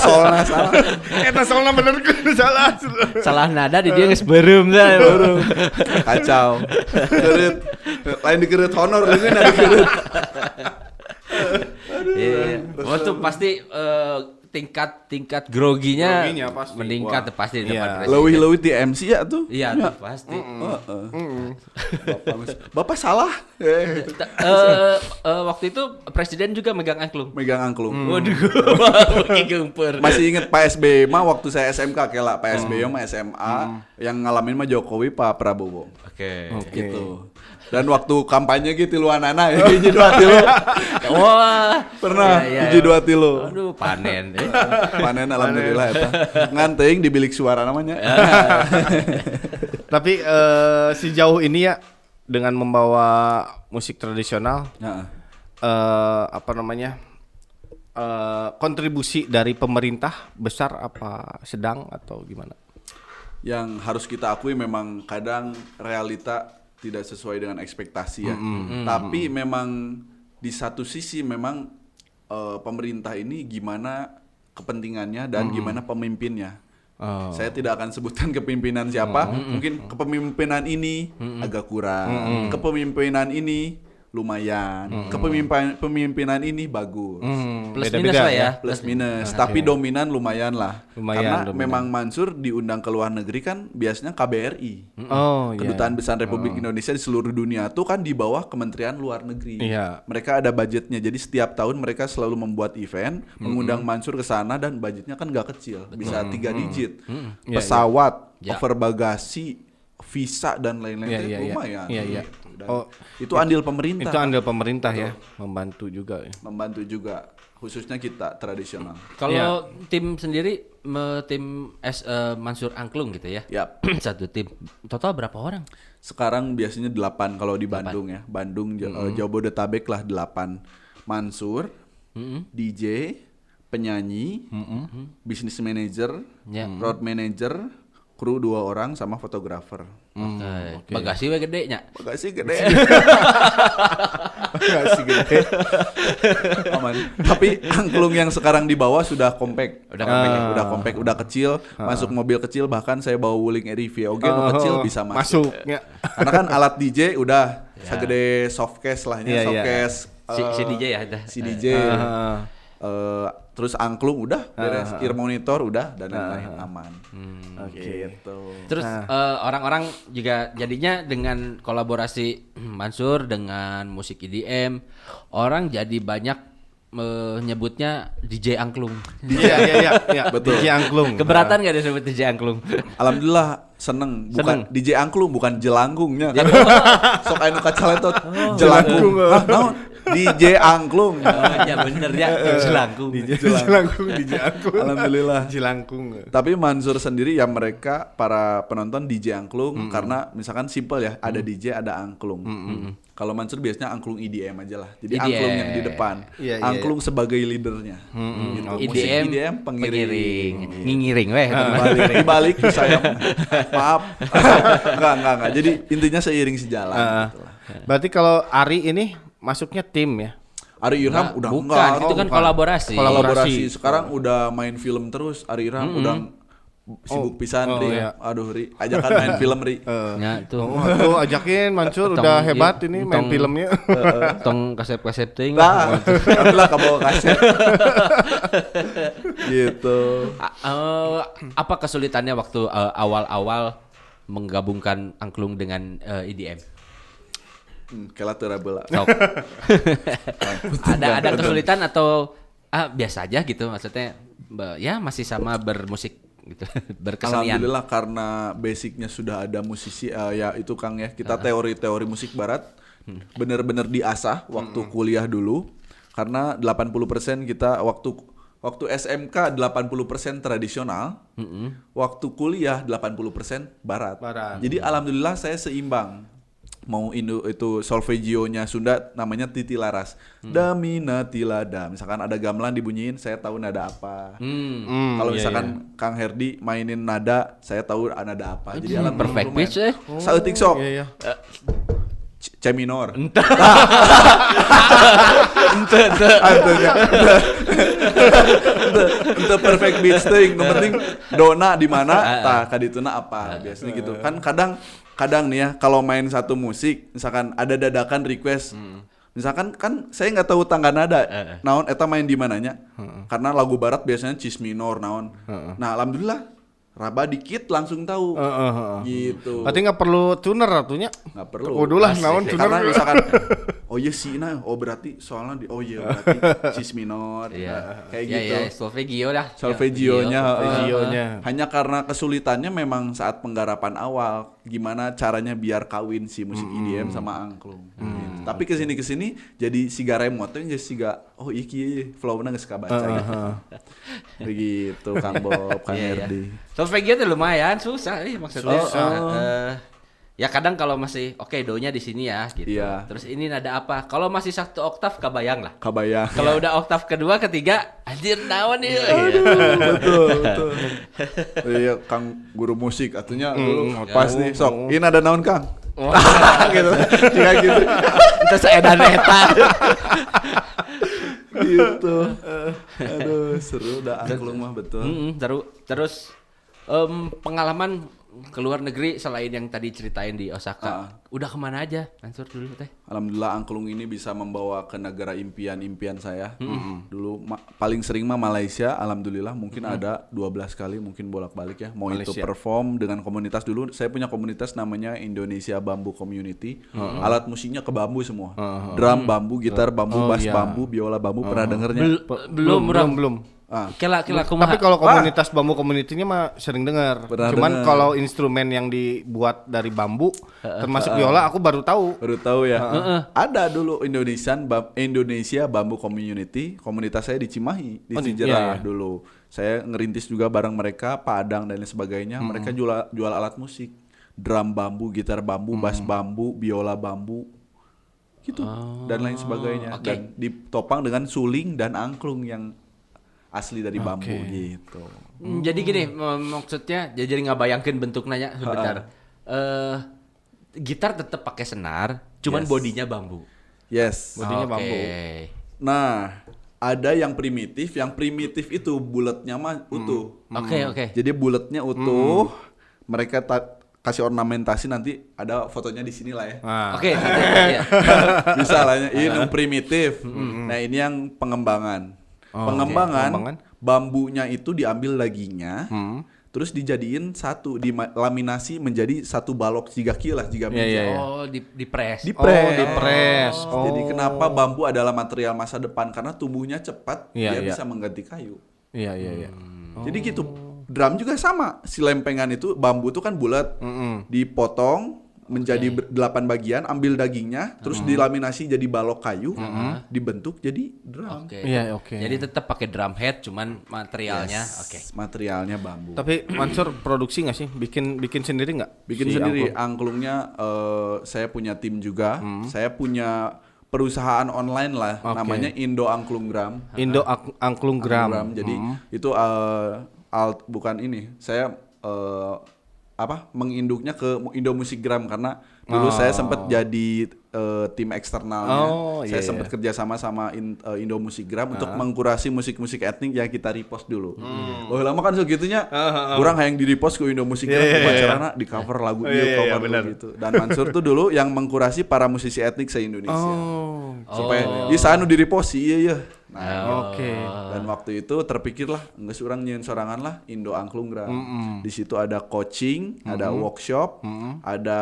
Eta soalnya bener kan salah. Salah nada di dia geus beureum dah. Kacau. Kerit. Lain dikerit honor, lain dikerit. Iya. Oh tuh pasti tingkat groginya pasti. meningkat Wah. pasti di Iya. depan presiden. Leuwih-leuwih di MC ya tuh. Iya tuh pasti. Bapak salah. Waktu itu presiden juga megang angklung. Megang angklung. Waduh, pakai gempur. Masih inget Pak SBY mah waktu saya SMK kela Pak SBY mah SMA yang ngalamin mah Jokowi Pak Prabowo. Oke. Gitu. Dan waktu kampanye gitu luanana ya hiji dua tilu. Wah, Pernah iya, iya. hiji dua tilu. Aduh, panen. Panen alhamdulillah eta. Ngan teuing di bilik suara namanya. Tapi sejauh ini ya dengan membawa musik tradisional Heeh. apa namanya? Kontribusi dari pemerintah besar apa sedang atau gimana? Yang harus kita akui memang kadang realita tidak sesuai dengan ekspektasi ya. Tapi memang di satu sisi memang pemerintah ini gimana kepentingannya dan gimana pemimpinnya. Saya tidak akan sebutkan kepemimpinan siapa. Mungkin kepemimpinan ini agak kurang. Kepemimpinan ini lumayan. Kepemimpinan ini bagus. Plus Beda-beda minus lah ya. Plus minus, tapi dominan lumayan lah. Lumayan, Karena dominan. memang Mansur diundang ke luar negeri kan biasanya KBRI. Oh iya. Kedutaan Besar Republik Indonesia di seluruh dunia tuh kan di bawah Kementerian Luar Negeri. Iya. Mereka ada budgetnya. Jadi setiap tahun mereka selalu membuat event, mengundang Mansur ke sana dan budgetnya kan gak kecil, bisa 3 digit. Iya, Pesawat, iya. over bagasi, visa dan lain-lain Iya, itu iya, iya. lumayan. Iya, iya. Gitu. Dan Oh, itu andil pemerintah. Itu andil pemerintah ya, membantu juga ya. Membantu juga, khususnya kita tradisional. Kalau tim sendiri, tim Mansur Angklung gitu ya. Yap. Satu tim. Total berapa orang? Sekarang biasanya 8 kalau di Bandung ya. Bandung, Jabodetabek lah 8. Mansur, DJ, penyanyi, business manager, Ya. road manager, kru 2 orang sama fotografer. Oke. Bagasi we gede nya. Bagasi gede. Bagasi gede. Aman. Tapi angklung yang sekarang dibawa sudah compact. Udah compact, udah kecil, masuk mobil kecil, bahkan saya bawa wuling RV oke kecil bisa masuk. Ya. Karena kan alat DJ udah segede softcase lah Iya, iya. softcase. Si DJ ya itu. Si DJ. Terus angklung udah beres, ear monitor udah dan lain-lain aman. Gitu. Terus orang-orang juga jadinya dengan kolaborasi Mansur dengan musik EDM, orang jadi banyak menyebutnya DJ Angklung. Iya. Betul. DJ Angklung. Keberatan nggak disebut DJ Angklung? Alhamdulillah seneng. Bukan Seneng. DJ angklung, bukan jelanggungnya kan. Sok anu kacaletot jelangkung. Hah, naon? DJ angklung. Ya bener ya, Jelangkung. Jelangkung, DJ Angklung. Alhamdulillah. Jelangkung. Tapi Mansur sendiri ya mereka para penonton DJ angklung karena misalkan simple ya, ada DJ ada angklung. Kalau Mansur biasanya angklung EDM aja lah. Jadi EDM. angklung yang di depan. Iya, iya, Angklung sebagai leadernya. Gitu. Musik EDM, pengiring. ngingiring weh. Dibalik saya maaf. enggak. Jadi intinya seiring sejalan gitu lah. Berarti kalau Ari ini masuknya tim ya? Ari Irham udah Bukan, enggak. itu kan kolaborasi. Kolaborasi. Sekarang udah main film terus. Ari Irham udah sibuk pisan Ri. iya. Aduh Ri, ajakan main film Ri. Ya tuh. Tuh ajakin Mansur Tong, udah hebat iya, ini main tong. filmnya. Tong kasep-kasep teuing. Nah, alhamdulillah kebawa kaset. Gitu. Apa kesulitannya waktu awal-awal menggabungkan angklung dengan EDM? Kela teu rabeula. Sok. Ada kesulitan atau biasa aja gitu maksudnya ya masih sama bermusik gitu berkesenian. Alhamdulillah karena basicnya sudah ada musisi ya itu Kang ya kita teori-teori musik barat benar-benar diasah waktu kuliah dulu karena 80% kita waktu SMK 80% tradisional, waktu kuliah 80% barat. Jadi alhamdulillah saya seimbang. Mau itu solfegionya Sunda namanya titi laras. Damina tilada. Misalkan ada gamelan dibunyiin, saya tahu nada apa. Kalau misalkan Kang Herdi mainin nada, saya tahu nada apa. Jadi alhamdulillah Perfect pitch Sautik sok. Iya. C minor. Ente. Untuk perfect beat thing, yang penting dona di mana, tah kadituna apa biasanya gitu. Kan kadang nih ya kalau main satu musik, misalkan ada dadakan request, misalkan kan saya nggak tahu tangga nada, naon eta main di mananya, karena lagu barat biasanya cis minor naon. Nah alhamdulillah raba dikit langsung tahu, gitu. Berarti nggak perlu tuner atunya. Nggak perlu. Kudulah naon tuner. Karena misalkan oh iya sih berarti soalnya berarti cis minor. Kayak gitu. Iya, solfegio dah. Solfegionya. Solfegionya. Hanya karena kesulitannya memang saat penggarapan awal gimana caranya biar kawin si musik EDM sama angklung. Gitu. Tapi kesini jadi siga remote jadi siga iki flow-na geus kabaca gitu. Begitu Kang Bob, Kang Herdi. Solfegio itu lumayan susah maksudnya. Ya kadang kalau masih do-nya di sini ya gitu. Iya. Terus ini nada apa? Kalau masih satu oktav kebayang lah. Kebayang. Kalau udah oktav kedua, ketiga, anjir naon nih. Betul. Iya, Kang guru musik atunya dulu pas nih sok. Ini ada naon Kang? Gitu. Jika gitu. Itu seedan eta. Gitu. Aduh, seru dah angklung mah betul. Terus pengalaman ke luar negeri selain yang tadi ceritain di Osaka, udah kemana aja? Ansur dulu teh. Alhamdulillah angklung ini bisa membawa ke negara impian saya. Dulu paling sering mah Malaysia, alhamdulillah mungkin ada 12 kali mungkin bolak-balik ya. Mau Malaysia. Itu perform dengan komunitas dulu. Saya punya komunitas namanya Indonesia Bambu Community. Alat musiknya ke bambu semua. Drum bambu, gitar bambu, bass bambu, biola bambu. Pernah dengernya? Belum. Kila Tapi kalau komunitas bambu community-nya mah sering dengar. Cuman kalau instrumen yang dibuat dari bambu termasuk biola aku baru tahu. Ya. Ada dulu Indonesia Bambu Community, komunitas saya di Cimahi, di Cijerah dulu. Saya ngerintis juga bareng mereka, Padang dan lain sebagainya. Mereka jual alat musik. Drum bambu, gitar bambu, bass bambu, biola bambu. Gitu. Dan lain sebagainya. Dan ditopang dengan suling dan angklung yang asli dari bambu gitu. Jadi gini, maksudnya jadi ngabayangkeun bentuknya sebentar. Gitar tetap pakai senar, cuman bodinya bambu. Yes. Bodinya bambu. Nah, ada yang primitif itu bulatnya mah utuh. Oke. Jadi bulatnya utuh. Mereka kasih ornamentasi, nanti ada fotonya di sini lah ya. Oke. Bisa lah ya. Ini primitif. Nah, ini yang pengembangan. Pengembangan bambunya itu diambil daginya, terus dijadiin satu, dilaminasi menjadi satu balok jika meja. Dipres. Dipres. Jadi kenapa bambu adalah material masa depan? Karena tumbuhnya cepat, dia bisa mengganti kayu. Iya. Jadi gitu. Drum juga sama. Si lempengan itu bambu itu kan bulat, dipotong menjadi 8 bagian, ambil dagingnya, terus dilaminasi jadi balok kayu, dibentuk jadi drum. Jadi tetap pakai drum head, cuman materialnya materialnya bambu. Tapi Mansur produksi nggak sih? Bikin sendiri nggak? Bikin sendiri. Angklungnya saya punya tim juga. Saya punya perusahaan online lah, namanya Indo Angklunggram. Angklunggram. Jadi itu bukan ini. Saya menginduknya ke Indo Musikgram karena dulu saya sempat jadi tim eksternalnya. Saya sempat kerja sama Indo Musikgram untuk mengkurasi musik-musik etnik yang kita repost dulu. Lama kan segitunya kurang yang di repost ke Indo Musikgram, pacarana di cover lagu gitu. Dan Mansur tuh dulu yang mengkurasi para musisi etnik se-Indonesia. Supaya anu di repost iya. Dan waktu itu terpikirlah nggak surang nyeun sorangan lah Indo Angklunggram. Di situ ada coaching, ada workshop, ada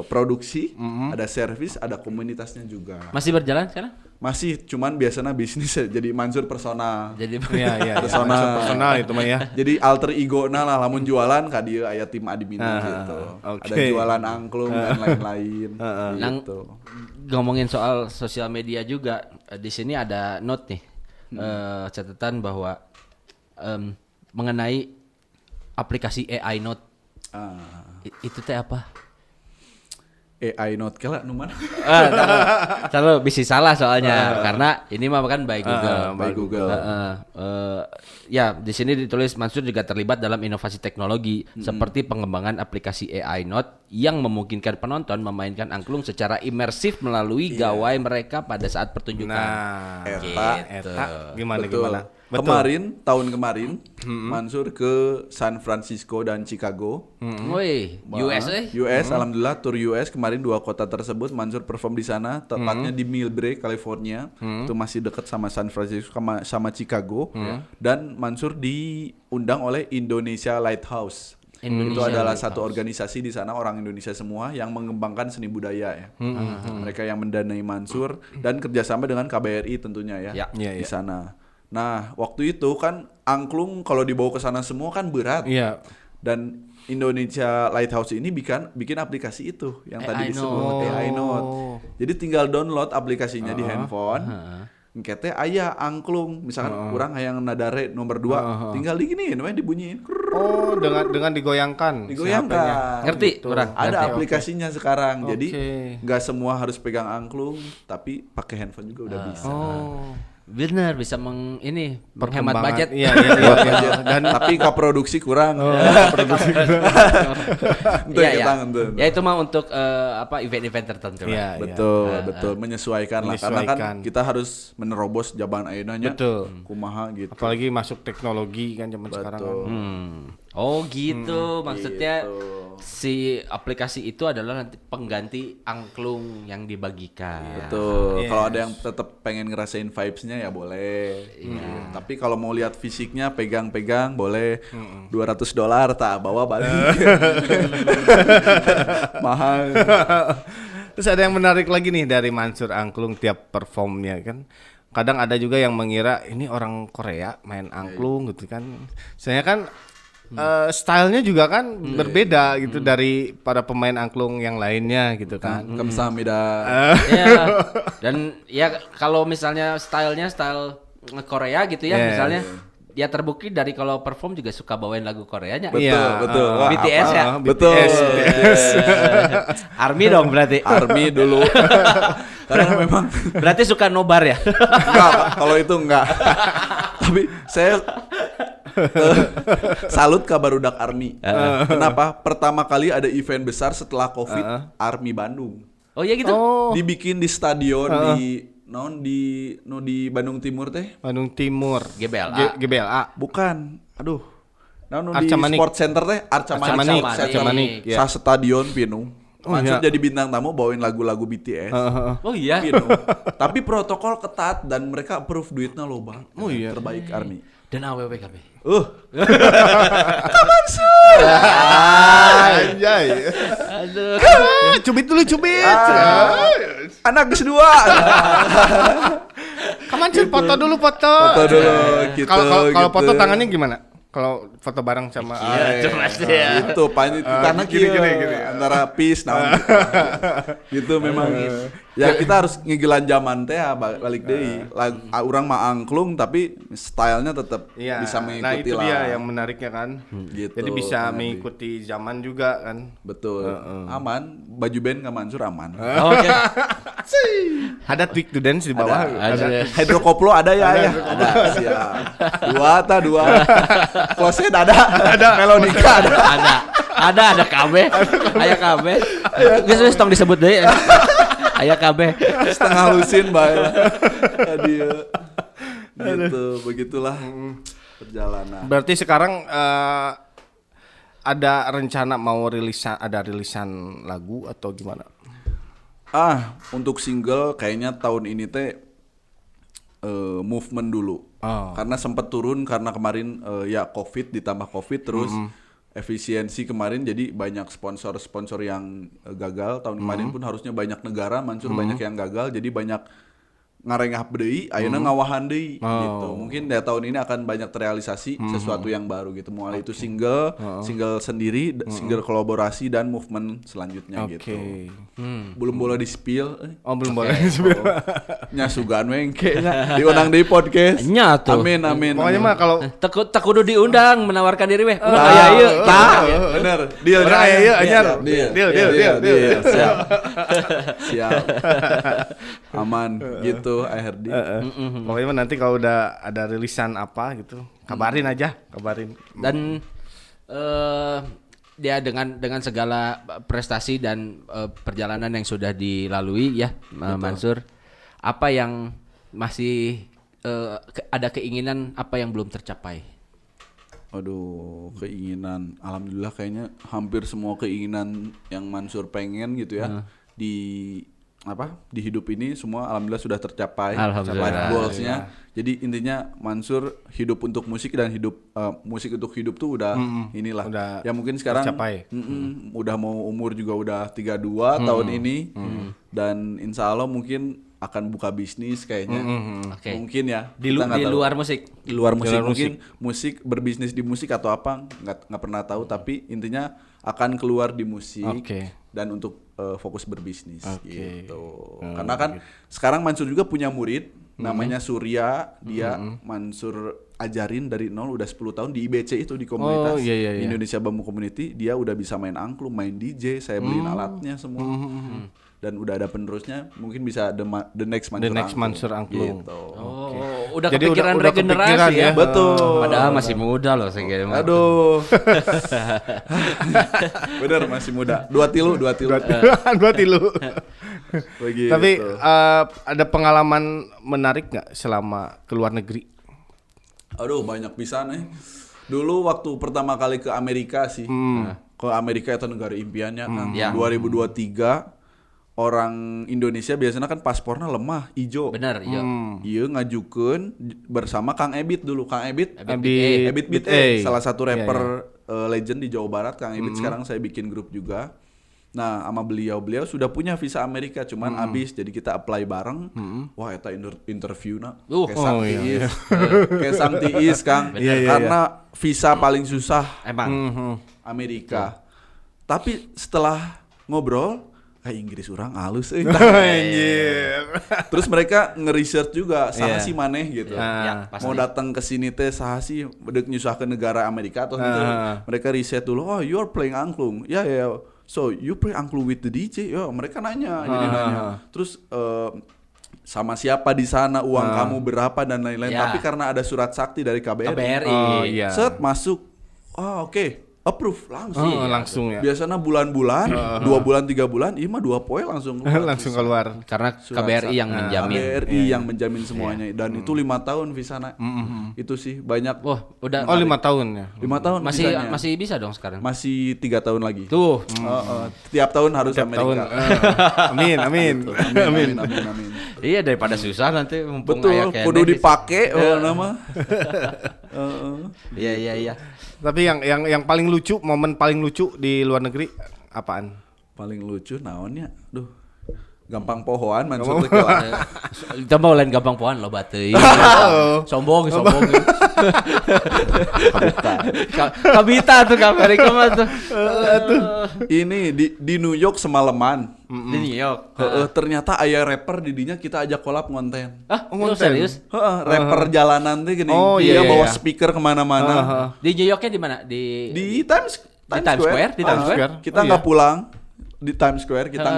produksi, ada service, ada komunitasnya juga. Masih berjalan sekarang? Masih, cuman biasanya bisnis jadi Mansur personal. Jadi Iya, personal itu mah ya. Jadi alter ego lah, lamun jualan ka dieu aya tim admin gitu. oke. Ada jualan angklung dan lain-lain Nang- gitu. ngomongin soal sosial media juga, di sini ada note nih, catatan bahwa mengenai aplikasi AI Note. Itu teh apa? AI Note kala nu mana? Tahu bisa salah soalnya karena ini mah kan by Google. By Google. Ya, di sini ditulis Mansur juga terlibat dalam inovasi teknologi seperti pengembangan aplikasi AI Note yang memungkinkan penonton memainkan angklung secara imersif melalui gawai mereka pada saat pertunjukan. Nah, Eta. gimana Betul. gimana? Betul. Kemarin, tahun kemarin, Mansur ke San Francisco dan Chicago. Woi, USA? US, alhamdulillah tur US kemarin 2 kota tersebut Mansur perform di sana, tepatnya di Millbrae, California. Itu masih dekat sama San Francisco sama Chicago. Dan Mansur diundang oleh Indonesia Lighthouse. Itu adalah satu organisasi di sana orang Indonesia semua yang mengembangkan seni budaya ya. Mereka yang mendanai Mansur dan kerjasama dengan KBRI tentunya ya, Ya. di sana. Nah, waktu itu kan angklung kalau dibawa ke sana semua kan berat. Iya. Dan Indonesia Lighthouse ini bikin aplikasi itu yang tadi AI disebut Note. AI Note. Jadi tinggal download aplikasinya di handphone. Engkete aya angklung, misalkan kurang hayang nadare nomor 2, tinggal diginiin we dibunyiin. Oh, dengan digoyangkan. si Digoyangkan. HP-nya. Ngerti gitu. orang? Ada Ngerti. aplikasinya sekarang. Jadi Oke. nggak semua harus pegang angklung, tapi pakai handphone juga udah bisa. Oh. Bener, bisa menghemat Perkembangan. budget. Iya. Dan tapi produksi kurang. Itu Iya, kita iya. ngentun. Ya itu mah untuk event-event tertentu. Iya, lah. Betul, menyesuaikan lah karena kan Menyesuaikan. kita harus menerobos jaban ayeuna nya. Betul. Kumaha gitu. Apalagi masuk teknologi kan zaman sekarang. Kan. Oh gitu, maksudnya gitu. si aplikasi itu adalah nanti pengganti angklung yang dibagikan. Betul. Yes. Kalau ada yang tetap pengen ngerasain vibes-nya ya boleh. Tapi kalau mau lihat fisiknya pegang-pegang boleh. $200 tak bawa balik. Mahal. Terus ada yang menarik lagi nih dari Mansur Angklung tiap performnya kan. Kadang ada juga yang mengira ini orang Korea main angklung gitu kan. Saya kan stylenya juga kan berbeda gitu dari para pemain angklung yang lainnya gitu kan. Kamsahamnida. Ya. Dan ya kalau misalnya stylenya style Korea gitu ya, Yeah. misalnya ya terbukti dari kalau perform juga suka bawain lagu Koreanya. Betul, Iya, betul. Wah, BTS ya? Betul. BTS. Army dong berarti. Army dulu. Karena memang Berarti suka nobar ya? enggak, kalau itu enggak. Tapi saya salut ke barudak Army. Kenapa? Pertama kali ada event besar setelah Covid, Army Bandung. Oh iya gitu. Oh, Dibikin di stadion di Bandung Timur teh. Bandung Timur. GBLA. GBLA. Bukan. Aduh. Di Arca Manik. Sport Center teh Arca Manik. Arca Manik. Ya. Sa stadion penuh. Maksud iya. jadi bintang tamu bawain lagu-lagu BTS. Oh iya. Penuh. Tapi protokol ketat dan mereka approve duitnya loba. Oh iya. Terbaik Army. Dan AWW KB. Anjay. Aduh. Cubit dulu cubit. Anak geus dua. Kaman Cil, foto dulu foto. Foto dulu gitu. Kalau foto gitu. tangannya gimana? Kalau foto bareng sama Iya, itu pasti ya. Itu karena gini. antara peace naon gitu memang ya kita harus ngigilan zaman teh balik deui urang mah angklung tapi stylenya tetap Iya. bisa Nah mengikuti itu lah dia yang menariknya kan. gitu. Jadi bisa Nanti. mengikuti zaman juga kan. betul aman baju band ke Mansur aman Oke. Ada tweak to dance di bawah. Ada. hidrokoplo ada ya ada siap dua closet ada melodika Ada KB. Aya KB. Geus tong disebut deui. Aya KB. setengah lusin bae dia gitu begitulah perjalanan. Berarti sekarang ada rencana mau rilisan lagu atau gimana? Untuk single kayaknya tahun ini teh movement dulu. Karena sempat turun karena kemarin ya Covid ditambah Covid terus efisiensi kemarin jadi banyak sponsor yang gagal. Tahun kemarin pun harusnya banyak negara Mansur banyak yang gagal jadi banyak ngarengah deui, ayeuna ngawahan deui gitu. Mungkin ya tahun ini akan banyak terrealisasi sesuatu yang baru gitu. Mulai itu single sendiri, single kolaborasi dan movement selanjutnya gitu. Belum boleh di-spill. Oh, belum boleh. Nya sugan wengke diundang di podcast. Nya tuh. Amin. Pokoknya mah kalau Tak kudu diundang menawarkan diri weh. Urang Ah, aya ieu. bener. Deal Orang aya ieu anyar. Deal. Siap. Aman gitu ARD. Pokoknya mah nanti kalau udah ada rilisan apa gitu, kabarin. Dan dia dengan segala prestasi dan perjalanan yang sudah dilalui ya, Mansur, apa yang masih ada keinginan apa yang belum tercapai? Aduh, keinginan. Alhamdulillah kayaknya hampir semua keinginan yang Mansur pengen gitu ya di hidup ini semua alhamdulillah sudah tercapai. Alhamdulillah. Life goals-nya. Jadi intinya Mansur hidup untuk musik dan musik untuk hidup tuh udah inilah. Udah ya mungkin sekarang tercapai. Udah mau umur juga udah 32 tahun ini. Dan insya Allah mungkin akan buka bisnis kayaknya. Oke. Mungkin ya. Di kita nggak tahu. luar musik. Di luar musik luar mungkin musik berbisnis di musik atau apa nggak pernah tahu, tapi intinya akan keluar di musik dan untuk fokus berbisnis gitu. Karena kan sekarang Mansur juga punya murid namanya Surya, dia Mansur ajarin dari nol udah 10 tahun di IBC itu di komunitas Indonesia Bambu Community. Dia udah bisa main angklung, main DJ, saya beliin alatnya semua. Dan udah ada penerusnya, mungkin bisa the next Mansur Angklung. Gitu. Oh, udah Jadi kepikiran udah regenerasi kepikiran ya. Betul. Padahal masih muda loh saya kira. Aduh. Bener masih muda. Dua tilu. Dua tilu. Begitu. Tapi ada pengalaman menarik nggak selama ke luar negeri? Aduh, banyak bisa nih. Dulu waktu pertama kali ke Amerika sih. Ke Amerika itu negara impiannya kan. 2023 orang Indonesia biasanya kan paspornya lemah, ijo. Bener, iya. Iya ngajukeun bersama Kang Ebit dulu. Kang Ebit Ebit A. salah satu rapper legend di Jawa Barat. Kang Ebit sekarang saya bikin grup juga. Nah, sama beliau sudah punya visa Amerika, cuman habis, jadi kita apply bareng. Wah, eta interview kesang tiis Kang. Karena visa paling susah Emang. Amerika. Tapi setelah ngobrol, Inggris orang halus Terus mereka nge-research juga saha si maneh gitu. Mau datang ke sini teh saha sih bedek nyusah ke negara Amerika atau gitu. Mereka riset dulu, "Oh, you are playing angklung." Ya. So, you play angklung with the DJ? Ya, mereka nanya. Terus sama siapa di sana, uang kamu berapa dan lain-lain. Tapi karena ada surat sakti dari KBRI. Set masuk. Oh, oke. Approve langsung. Langsung ya. Biasanya bulan-bulan, 2 bulan 3 bulan, mah 2 poin langsung keluar. Langsung keluar. Karena KBRI yang menjamin. KBRI yang menjamin semuanya dan itu 5 tahun visana. Itu sih banyak. Wah, udah 5 tahun ya. 5 tahun visanya. masih bisa dong sekarang. Masih 3 tahun lagi. Tuh. Tiap tahun harus Amerika. Amin. Iya, daripada susah nanti mumpung Betul, kudu dipake nama. Iya. Tapi yang paling lucu, momen paling lucu di luar negeri apaan? Paling lucu naonnya? Duh. Gampang pohoan Mansur teh Coba lain gampang pohoan lo bateuy. Sombong. Kabita tuh ke Amerika mah tuh. Ini di New York semalaman. Di New York. Ternyata aya rapper di dinya kita ajak collab konten. Lu serius? Rapper jalanan teh gini. Iya, Dia bawa iya. speaker kemana-mana. Di New Yorknya di mana? Di Times Square. Di Times Square. Kita nggak pulang di Times Square. Kita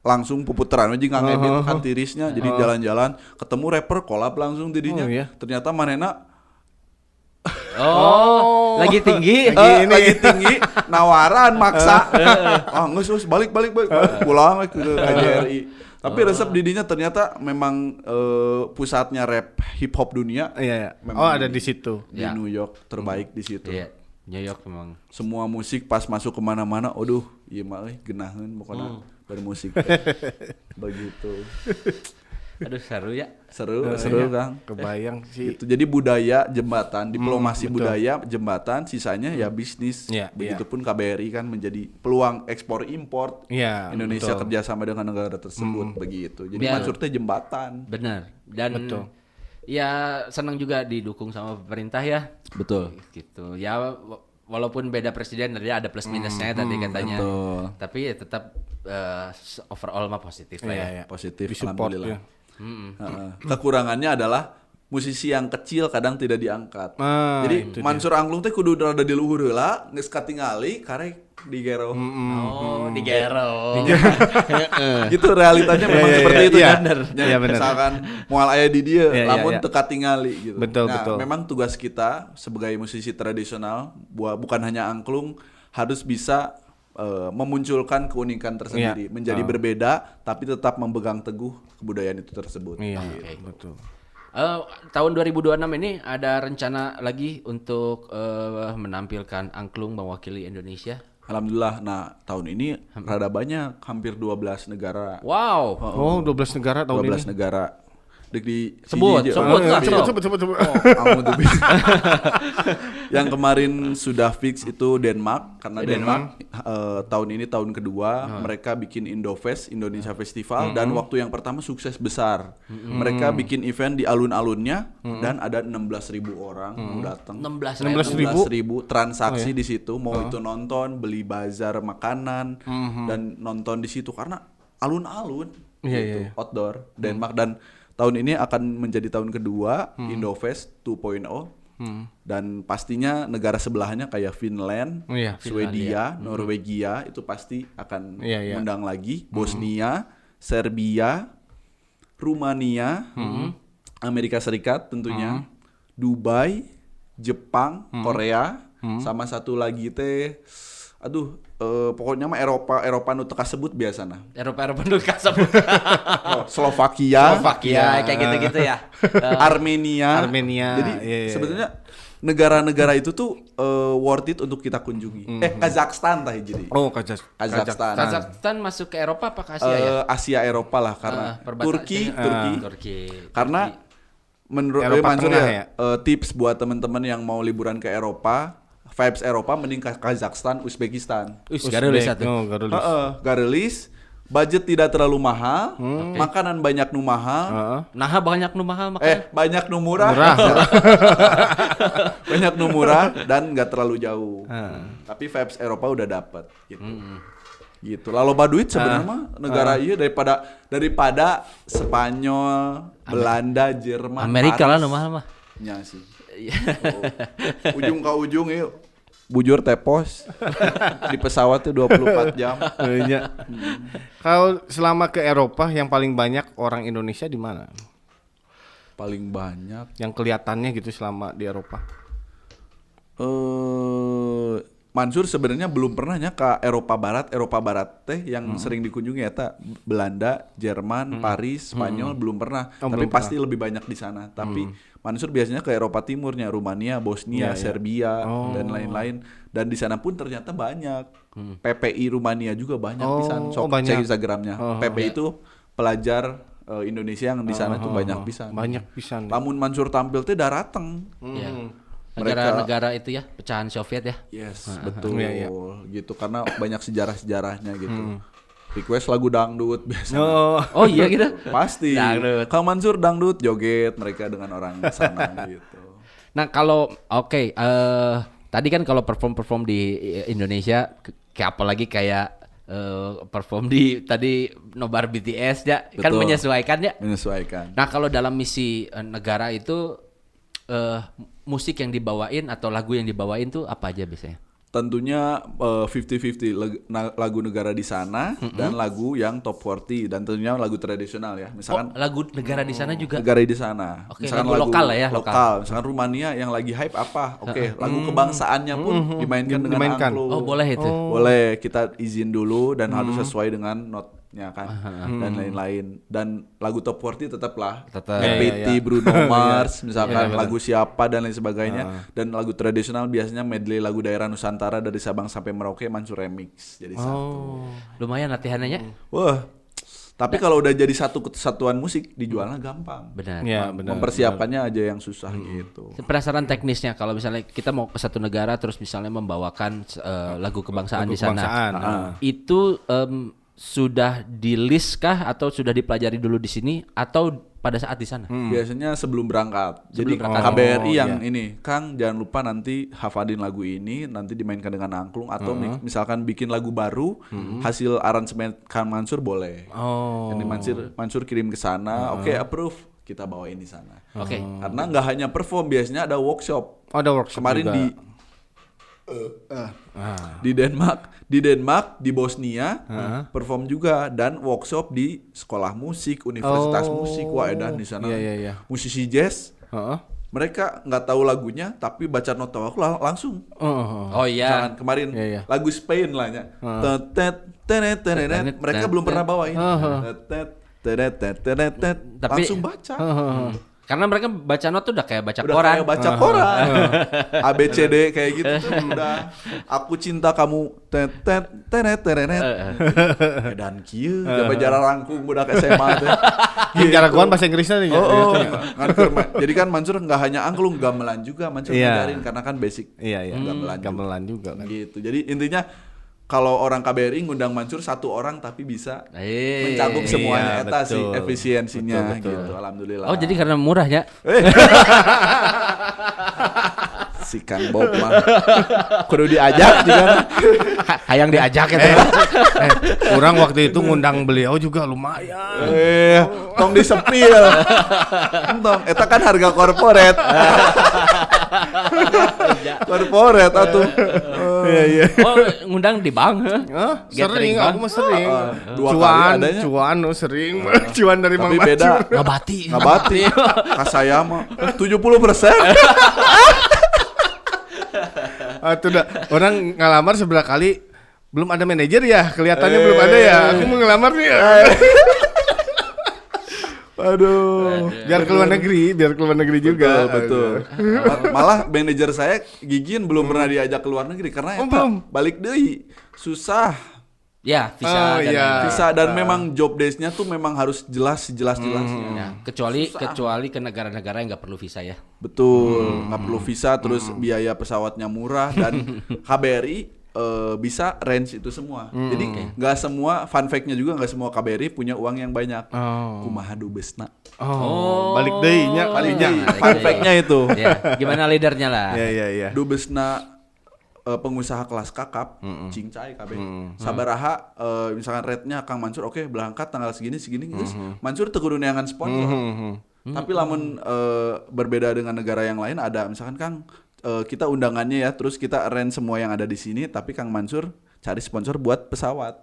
langsung puputaran aja nggak ngedit kan tirisnya. Jadi jalan-jalan ketemu rapper collab langsung didinya. Iya. Ternyata manena lagi tinggi. lagi tinggi nawaran maksa. Ngus balik pulang ke KJRI. Tapi resep didinya ternyata memang pusatnya rap hip hop dunia. Iya. Memang Ada di situ. Di New York terbaik di situ. Iya. New York memang. Semua musik pas masuk kemana-mana, iya mah genaheun pokoknya bermusik. Begitu. Aduh seru ya. Seru Kang. Kebayang sih. Gitu. Jadi budaya jembatan, diplomasi budaya jembatan, sisanya ya bisnis. Iya, Begitupun KBRI kan menjadi peluang ekspor impor. Iya, Indonesia betul. kerjasama dengan negara tersebut begitu. Jadi Biar- Mansur teh jembatan. Benar. Dan Betul. ya senang juga didukung sama pemerintah ya. Betul. Gitu. Ya walaupun beda presiden ada plus minusnya tadi katanya. betul. Tapi ya tetap overall mah positif lah ya. Iya, iya. Positif, Disupport alhamdulillah. ya. Heeh. Kekurangannya adalah musisi yang kecil kadang tidak diangkat. Ah, Jadi Mansur Angklung teh kudu rada di luhur heula, geus katingali karek digero. Oh, digero. Gitu realitanya memang Iya, seperti iya, itu iya. kan. Iya, Ya, benar. misalkan moal aya di dia, Iya, lamun iya. teu katingali gitu. Betul, Nah, betul. memang tugas kita sebagai musisi tradisional bukan hanya angklung harus bisa memunculkan keunikan tersendiri, Iya. menjadi berbeda tapi tetap memegang teguh kebudayaan itu tersebut. Iya, betul. Tahun 2026 ini ada rencana lagi untuk menampilkan angklung mewakili Indonesia. Alhamdulillah. Nah, tahun ini rada banyak, hampir 12 negara. Wow. Oh, 12 negara tahun 12 ini. negara. Dek di Sebut CJ. lah. Sebut. Yang kemarin sudah fix itu Denmark karena Denmark tahun ini tahun kedua mereka bikin Indofest Indonesia Festival dan waktu yang pertama sukses besar. Mereka bikin event di alun-alunnya dan ada 16.000 orang mau datang. 16.000 transaksi di situ, mau itu nonton, beli bazar makanan dan nonton di situ karena alun-alun Iya, gitu, iya. outdoor Denmark. Dan tahun ini akan menjadi tahun kedua Indofest 2.0 dan pastinya negara sebelahnya kayak Finland, Iya, Swedia, Norwegia itu pasti akan Iya, iya. undang lagi, Bosnia, Serbia, Rumania, Amerika Serikat tentunya, Dubai, Jepang, Korea, sama satu lagi teh, pokoknya mah Eropa nu teu kasebut biasana. Eropa dulu kasebut. Slovakia, Slovakia kayak gitu-gitu ya. Armenia. Jadi iya, iya. sebetulnya negara-negara itu tuh worth it untuk kita kunjungi. Kazakhstan tah jadi. Oh, Kazakhstan. Kazakhstan masuk ke Eropa apa ke Asia ya? Asia Eropa lah karena Turki. Turki. Karena menurut Eropa Mansur Tengah ya, tips buat teman-teman yang mau liburan ke Eropa, vibes Eropa mending ke Kazakhstan, Uzbekistan. Garulis satu. Oh, Garulis. Garulis, budget tidak terlalu mahal, makanan banyak nu mahal, Nah, banyak nu mahal makan. banyak nu murah, banyak nu murah dan nggak terlalu jauh. Tapi vibes Eropa udah dapet gitu. Gitu. Lalu duit sebenarnya mah negara iya daripada Spanyol, Belanda, Jerman, Amerika lah Paris. nu mahal mah. Nya sih. Ujung ke ujung yuk. Bujur tepos. Di pesawat tuh 24 jam. Iya. Kalau selama ke Eropa yang paling banyak orang Indonesia di mana? Paling banyak Yang kelihatannya gitu selama di Eropa. Mansur sebenarnya belum pernahnya ke Eropa Barat teh yang sering dikunjungi eta Belanda, Jerman, Paris, Spanyol belum pernah. Oh, Tapi belum pasti lebih banyak di sana. Tapi Mansur biasanya ke Eropa Timurnya, Rumania, Bosnia, Serbia dan lain-lain. Dan di sana pun ternyata banyak. PPI Rumania juga banyak di sana. Sok banyak. cek Instagramnya. PPI itu pelajar Indonesia yang di sana tuh banyak pisan. Banyak pisan. Lamun Mansur tampil teh darateng. Iya. Mereka- Negara-negara itu ya, pecahan Soviet ya. Yes, betul. Iya, iya. Gitu karena banyak sejarah-sejarahnya gitu. Request lagu dangdut biasa. Oh, Oh iya gitu. Pasti. Dangdut. Kalau Mansur dangdut joget mereka dengan orang sana gitu. Nah, kalau tadi kan kalau perform di Indonesia kayak apalagi kayak perform di tadi nobar BTS ya, kan Betul. menyesuaikan ya. Menyesuaikan. Nah, kalau dalam misi negara itu musik yang dibawain atau lagu yang dibawain tuh apa aja biasanya? Tentunya 50-50 lagu negara di sana dan lagu yang top 40 dan tentunya lagu tradisional ya. Misalkan Lagu negara di sana juga. negara di sana. Oke, Misalkan lagu lokal lah ya, lokal. Misalkan Rumania yang lagi hype apa? Oke, lagu kebangsaannya pun dimainkan dengan Dimainkan. angklung. Oh, boleh itu. Boleh, kita izin dulu dan harus sesuai dengan notnya kan dan lain-lain. Dan lagu top 40 tetaplah. Tetap. NPT, Bruno Mars, misalkan lagu siapa dan lain sebagainya. Dan lagu tradisional biasanya medley lagu daerah Nusantara dari Sabang sampai Merauke Mansur remix jadi satu. Lumayan latihannya. Wah, Tapi kalau udah jadi satu kesatuan musik, dijualnya gampang. Benar. Ya, benar. Mempersiapkannya aja yang susah gitu. Penasaran teknisnya kalau misalnya kita mau ke satu negara terus misalnya membawakan lagu kebangsaan di sana. kebangsaan, Itu sudah di list kah atau sudah dipelajari dulu di sini atau pada saat di sana? Biasanya sebelum berangkat. Jadi berangkat. KBRI yang iya. ini, Kang jangan lupa nanti hafalin lagu ini, nanti dimainkan dengan angklung atau misalkan bikin lagu baru, hasil aransemen Kang Mansur boleh. Oh. Jadi Mansur kirim ke sana, oke approve, kita bawain di sana. Oke. Karena nggak hanya perform, biasanya ada workshop. Oh, ada workshop Kemarin juga. di Denmark, di Bosnia, perform juga dan workshop di sekolah musik, universitas musik, wah edan di sana. Iya, iya, iya. Musisi jazz, Heeh. mereka nggak tahu lagunya tapi baca nota waktu langsung. Oh iya. Misalkan kemarin Iya, iya. lagu Spain lah ya. Tetet, tenet, tenet, mereka belum pernah bawain. Tetet, tenet, tenet, tenet, Tapi- langsung baca. Karena mereka baca not tuh udah kayak baca Udah koran. kayak baca koran. ABCD kayak gitu tuh udah. Aku cinta kamu tetet tenet tenet. Dan kieu jabat jarak rangkung budak SMA teh. Yang jagoan bahasa Inggrisnya nih. Oh, jadi kan Mansur nggak hanya angklung, gamelan juga Mansur Iya. ngajarin karena kan basic. Iya, iya. Gamelan juga. Gamelan juga kan. Gitu. Jadi intinya kalau orang KBRI ngundang Mansur satu orang tapi bisa mencakup semuanya, Iya, eta sih betul. efisiensinya Betul, betul. gitu. Alhamdulillah. Oh jadi karena murah ya? Si Kang Bob mah kudu diajak juga. Hayang diajak ya. Orang waktu itu ngundang beliau juga lumayan. Tong disepil. Tong eta kan harga korporat. Korporat atuh. Iya, iya. Oh ngundang di bank? Hah? Gathering Sering bang? aku mah sering. Dua kali Cuan, adanya. cuan sering. Cuan dari Mang Tapi beda. Mansur. Ngabati. Ngabati. Kasaya mah 70%. Tuh dah, orang ngelamar sebelah kali belum ada manajer ya, kelihatannya belum ada ya. Aku mau ngelamar nih. Aduh. Biar keluar negeri juga. Betul. Malah manajer saya Gigin belum pernah diajak keluar negeri karena Oh, eta belum. balik deui. Susah. Ya visa Oh, dan iya. Bisa dan memang job desk-nya tuh memang harus jelas jelas-jelasnya. Ya, kecuali ke negara-negara yang nggak perlu visa ya. Betul, nggak perlu visa, terus biaya pesawatnya murah dan KBRI bisa range itu semua. Jadi nggak semua, fun fact-nya juga nggak semua KBRI punya uang yang banyak. Kumaha dubesna. Oh, balik deui nya kalinya. Fun fact-nya itu. Ya, gimana leadernya lah? Iya. Dubesna pengusaha kelas kakap, cincai KB. Sabaraha misalkan rate-nya Kang Mansur oke berangkat tanggal segini terus Mansur teu kudu neangan sponsor. Tapi lamun berbeda dengan negara yang lain ada misalkan Kang kita undangannya ya, terus kita arrange semua yang ada di sini, tapi Kang Mansur cari sponsor buat pesawat.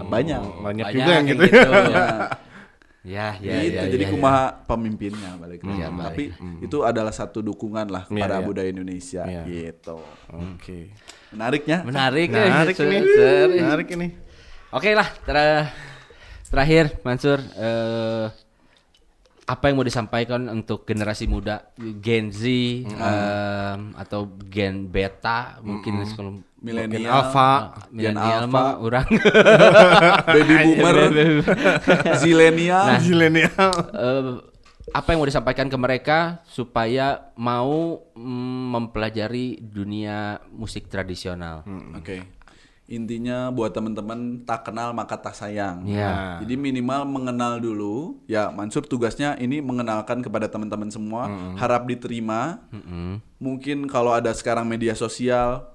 Banyak Banyak juga yang gitu. Ya, gitu. Jadi kumaha pemimpinnya balik lagi. Ya, Tapi itu adalah satu dukungan lah kepada Iya. budaya Indonesia Iya. gitu. Oke. Menariknya. Menarik Menarik ini. ini. Oke lah, terakhir Mansur, apa yang mau disampaikan untuk generasi muda, Gen Z atau Gen Beta, mungkin kalau Milenial, milenial Gen mah Alpha. orang Baby boomer, zilenial. Zilenial. apa yang mau disampaikan ke mereka supaya mau mempelajari dunia musik tradisional. Oke. Intinya buat teman-teman tak kenal maka tak sayang. Ya. Jadi minimal mengenal dulu. Ya, Mansur tugasnya ini mengenalkan kepada teman-teman semua, harap diterima. Mungkin kalau ada sekarang media sosial,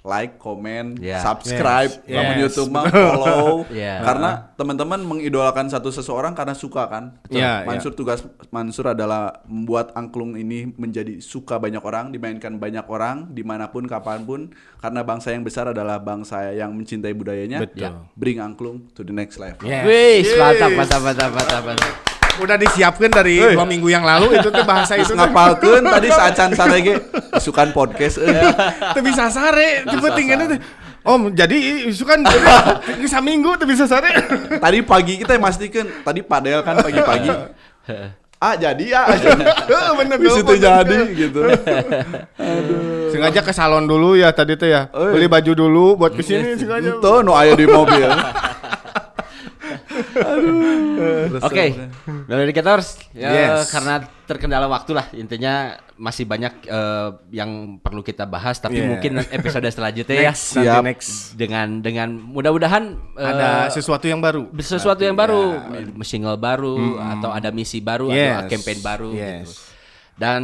like, komen, Yeah. subscribe, Yes. lamun Yes. YouTube mah follow. Yeah. Karena teman-teman mengidolakan seseorang karena suka kan. Yeah, Tugas Mansur adalah membuat angklung ini menjadi suka banyak orang, dimainkan banyak orang dimanapun kapanpun. Karena bangsa yang besar adalah bangsa yang mencintai budayanya. Betul. Bring angklung to the next level. Yes. Wih, mantap. Udah disiapkan dari 2 minggu yang lalu itu tuh bahasa itu tuh. Ngapalkeun tadi saacan sarege isukan podcast Teu bisa sare, pentingannya teh. Om, jadi isukan bisa minggu teu bisa sare. Tadi pagi kita mastikeun, tadi Padel kan pagi-pagi. Jadi. Heeh, bener Bisa dong. jadi gitu. Sengaja ke salon dulu ya tadi teh ya. Beli baju dulu buat kesini sengaja. Tuh no aya di mobil. Oke, Melodicators, Yes. karena terkendala waktu lah, intinya masih banyak yang perlu kita bahas, tapi Yeah. mungkin episode selanjutnya ya Next, Siap. next. dengan mudah-mudahan Ada sesuatu yang baru. sesuatu yang baru, single baru atau ada misi baru atau Yes. campaign baru Yes. gitu. Dan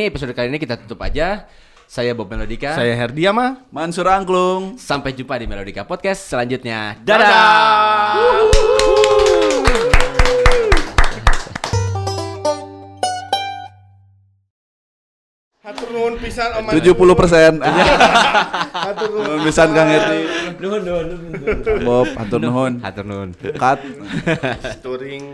episode kali ini kita tutup aja. Saya Bob Melodika. Saya Herdiama. Mansur Angklung. Sampai jumpa di Melodika Podcast selanjutnya. Dadah. Hatur nuhun pisan Om. 70%. Hatur nuhun. Nuhun pisan Kang Herdi. Nuhun. Bob, hatur nuhun. Hatur nuhun. Cut. Touring